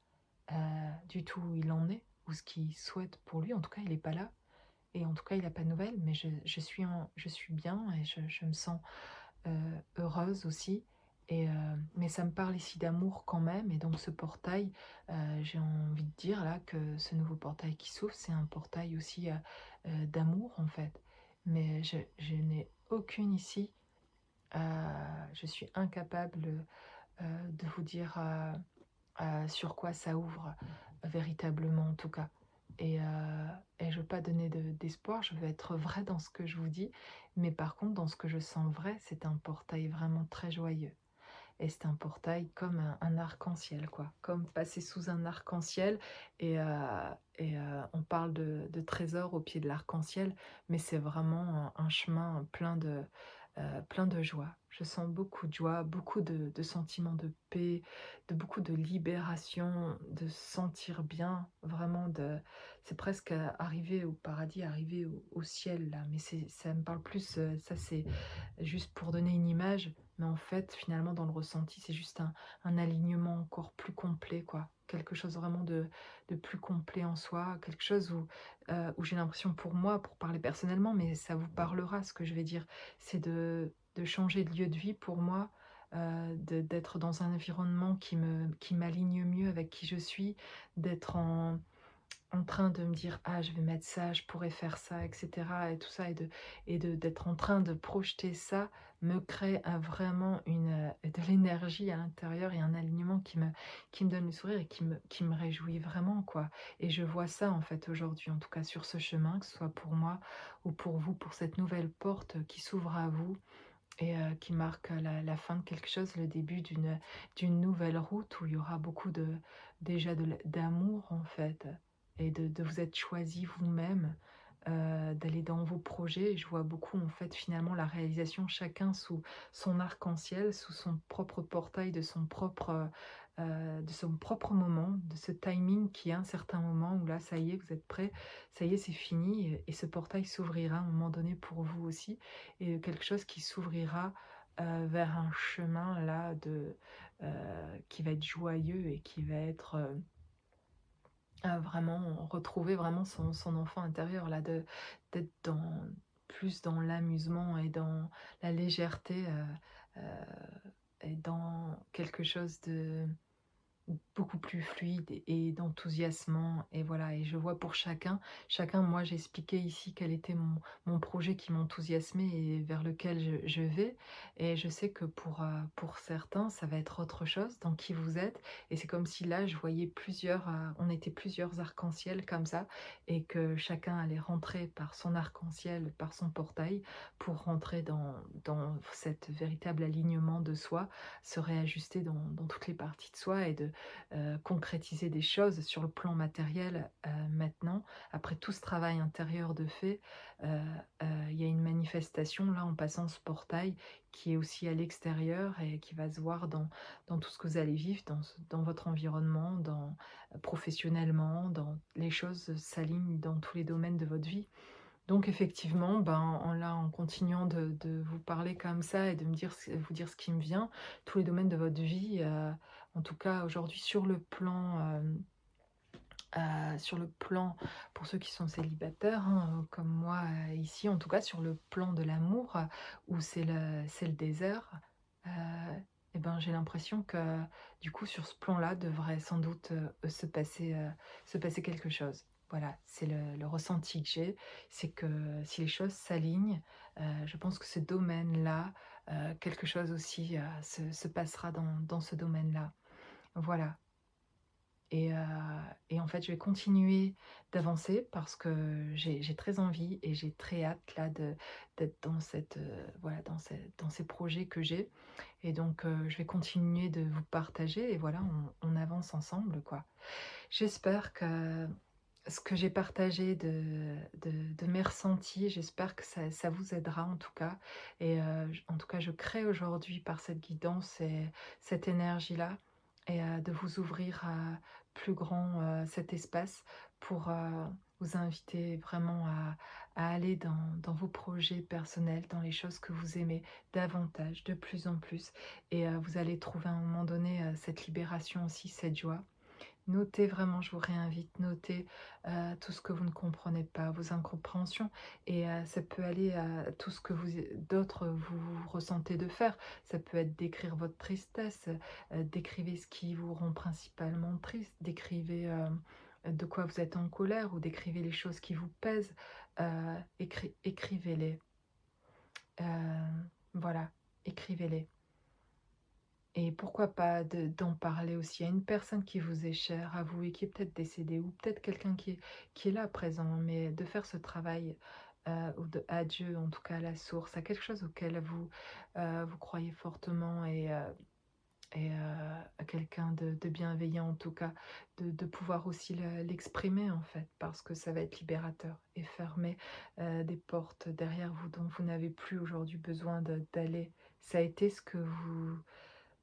du tout où il en est ou ce qu'il souhaite pour lui. En tout cas, il est pas là et en tout cas, il a pas de nouvelles, mais je suis bien et je me sens heureuse aussi et mais ça me parle ici d'amour quand même et donc ce portail, j'ai envie de dire là que ce nouveau portail qui s'ouvre, c'est un portail aussi, d'amour en fait. Mais je n'ai aucune ici, heu, je suis incapable, de vous dire, sur quoi ça ouvre, véritablement en tout cas et je veux pas donner d'espoir, je veux être vraie dans ce que je vous dis, mais par contre dans ce que je sens vrai, c'est un portail vraiment très joyeux et c'est un portail comme un arc-en-ciel quoi, comme passer sous un arc-en-ciel et on parle de trésors au pied de l'arc-en-ciel, mais c'est vraiment un chemin plein de joie. Je sens beaucoup de joie, beaucoup de sentiments de paix, de beaucoup de libération, de se sentir bien, vraiment de c'est presque, arriver au paradis, arriver au ciel là, mais c'est ça me parle plus, ça c'est juste pour donner une image, mais en fait, finalement, dans le ressenti, c'est juste un alignement encore plus complet, quoi. Quelque chose vraiment de plus complet en soi, quelque chose où j'ai l'impression pour moi, pour parler personnellement, mais ça vous parlera ce que je vais dire, c'est de changer de lieu de vie pour moi, d'être dans un environnement qui m'aligne mieux avec qui je suis, d'être en train de me dire: «Ah, je vais mettre ça, je pourrais faire ça» et cetera et tout ça et de d'être en train de projeter ça me crée un vraiment de l'énergie à l'intérieur et un alignement qui me donne le sourire et qui me réjouit vraiment, quoi et je vois ça, en fait, aujourd'hui, en tout cas sur ce chemin, que ce soit pour moi ou pour vous, pour cette nouvelle porte qui s'ouvre à vous et qui marque la fin de quelque chose, le début d'une nouvelle route où il y aura beaucoup déjà d'amour en fait, et de vous être choisi vous-même, d'aller dans vos projets. Je vois beaucoup en fait finalement la réalisation, chacun sous son arc-en-ciel, sous son propre portail de son propre moment, de ce timing qui est un certain moment où là ça y est, vous êtes prêts, ça y est, c'est fini, et ce portail s'ouvrira à un moment donné pour vous aussi, et quelque chose qui s'ouvrira, vers un chemin là qui va être joyeux et qui va être, vraiment retrouver vraiment son enfant intérieur là, d'être plus dans l'amusement et dans la légèreté, heu et dans quelque chose de beaucoup plus fluide et d'enthousiasmant, et voilà. Et je vois pour chacun, moi j'ai expliqué ici quel était mon projet qui m'enthousiasmait et vers lequel je vais, et je sais que pour certains, ça va être autre chose dans qui vous êtes, et c'est comme si là je voyais on était plusieurs arcs-en-ciel comme ça, et que chacun allait rentrer par son arc-en-ciel, par son portail, pour rentrer dans cet véritable alignement de soi, se réajuster dans toutes les parties de soi, et de concrétiser des choses sur le plan matériel, maintenant. Après tout ce travail intérieur de fait, il y a une manifestation là en passant ce portail qui est aussi à l'extérieur et qui va se voir dans tout ce que vous allez vivre, dans votre environnement, professionnellement, dans les choses s'alignent dans tous les domaines de votre vie. Donc effectivement, ben, en continuant de vous parler comme ça et de vous dire ce qui me vient, tous les domaines de votre vie, en tout cas aujourd'hui sur le plan pour ceux qui sont célibataires, hein, comme moi, ici, en tout cas sur le plan de l'amour, où c'est le désert, heu et ben, j'ai l'impression que du coup sur ce plan-là devrait sans doute, se passer quelque chose. Voilà, c'est le ressenti que j'ai, c'est que si les choses s'alignent, je pense que ce domaine-là, quelque chose aussi, se passera dans ce domaine-là. Voilà. Et en fait, je vais continuer d'avancer parce que j'ai très envie et j'ai très hâte là d'être voilà, dans ces projets que j'ai, et donc je vais continuer de vous partager, et voilà, on avance ensemble, quoi. J'espère que ce que j'ai partagé de mes ressentis, j'espère que ça vous aidera en tout cas, et en tout cas, je crée aujourd'hui par cette guidance et cette énergie-là, et de vous ouvrir à plus grand, cet espace pour, vous inviter vraiment à aller dans vos projets personnels, dans les choses que vous aimez davantage, de plus en plus, et vous allez trouver à un moment donné, cette libération aussi, cette joie. Notez vraiment, je vous réinvite, notez, tout ce que vous ne comprenez pas, vos incompréhensions, et ça peut aller à tout ce que vous ressentez de faire. Ça peut être d'écrire votre tristesse, décrivez ce qui vous rend principalement triste, décrivez, de quoi vous êtes en colère, ou décrivez les choses qui vous pèsent, écrivez-les. Voilà, écrivez-les. Et pourquoi pas d'en parler aussi à une personne qui vous est chère, à vous, et qui est peut-être décédée, ou peut-être quelqu'un qui est là présent, mais de faire ce travail, ou à Dieu, en tout cas à la source, à quelque chose auquel vous croyez fortement, à quelqu'un de bienveillant en tout cas, de pouvoir aussi l'exprimer en fait, parce que ça va être libérateur et fermer des portes derrière vous dont vous n'avez plus aujourd'hui besoin d'aller. Ça a été ce que vous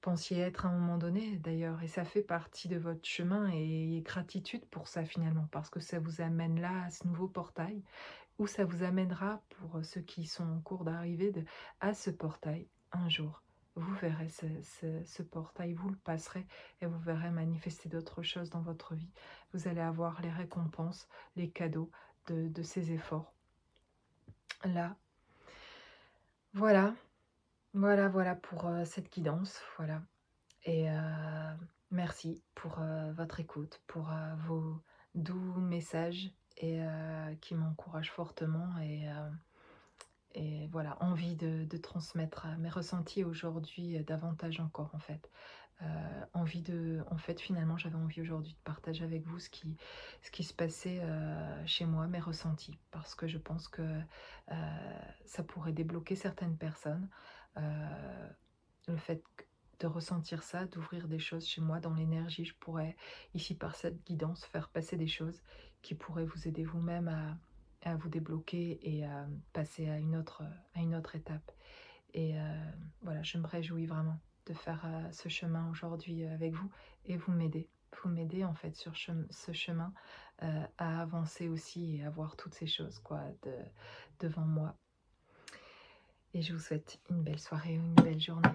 pensiez être à un moment donné d'ailleurs, et ça fait partie de votre chemin, et gratitude pour ça finalement, parce que ça vous amène là à ce nouveau portail, où ça vous amènera pour ceux qui sont en cours d'arrivée à ce portail un jour. Vous verrez ce portail, vous le passerez, et vous verrez manifester d'autres choses dans votre vie. Vous allez avoir les récompenses, les cadeaux de ces efforts. Là, voilà, voilà pour cette guidance, voilà. Et merci pour, votre écoute, pour, vos doux messages, et qui m'encouragent fortement, et voilà, envie de transmettre, mes ressentis aujourd'hui, davantage encore en fait. envie de... En fait, finalement, j'avais envie aujourd'hui de partager avec vous ce qui se passait chez moi, mes ressentis, parce que je pense que ça pourrait débloquer certaines personnes. Euh, le fait de ressentir ça, d'ouvrir des choses chez moi dans l'énergie, je pourrais, ici par cette guidance, faire passer des choses qui pourraient vous aider vous-même à vous débloquer et à passer à une autre étape. Et voilà, je me réjouis vraiment de faire ce chemin aujourd'hui avec vous et vous m'aidez. Vous m'aidez en fait sur ce chemin à avancer aussi et à voir toutes ces choses quoi, devant moi. Et je vous souhaite une belle soirée ou une belle journée.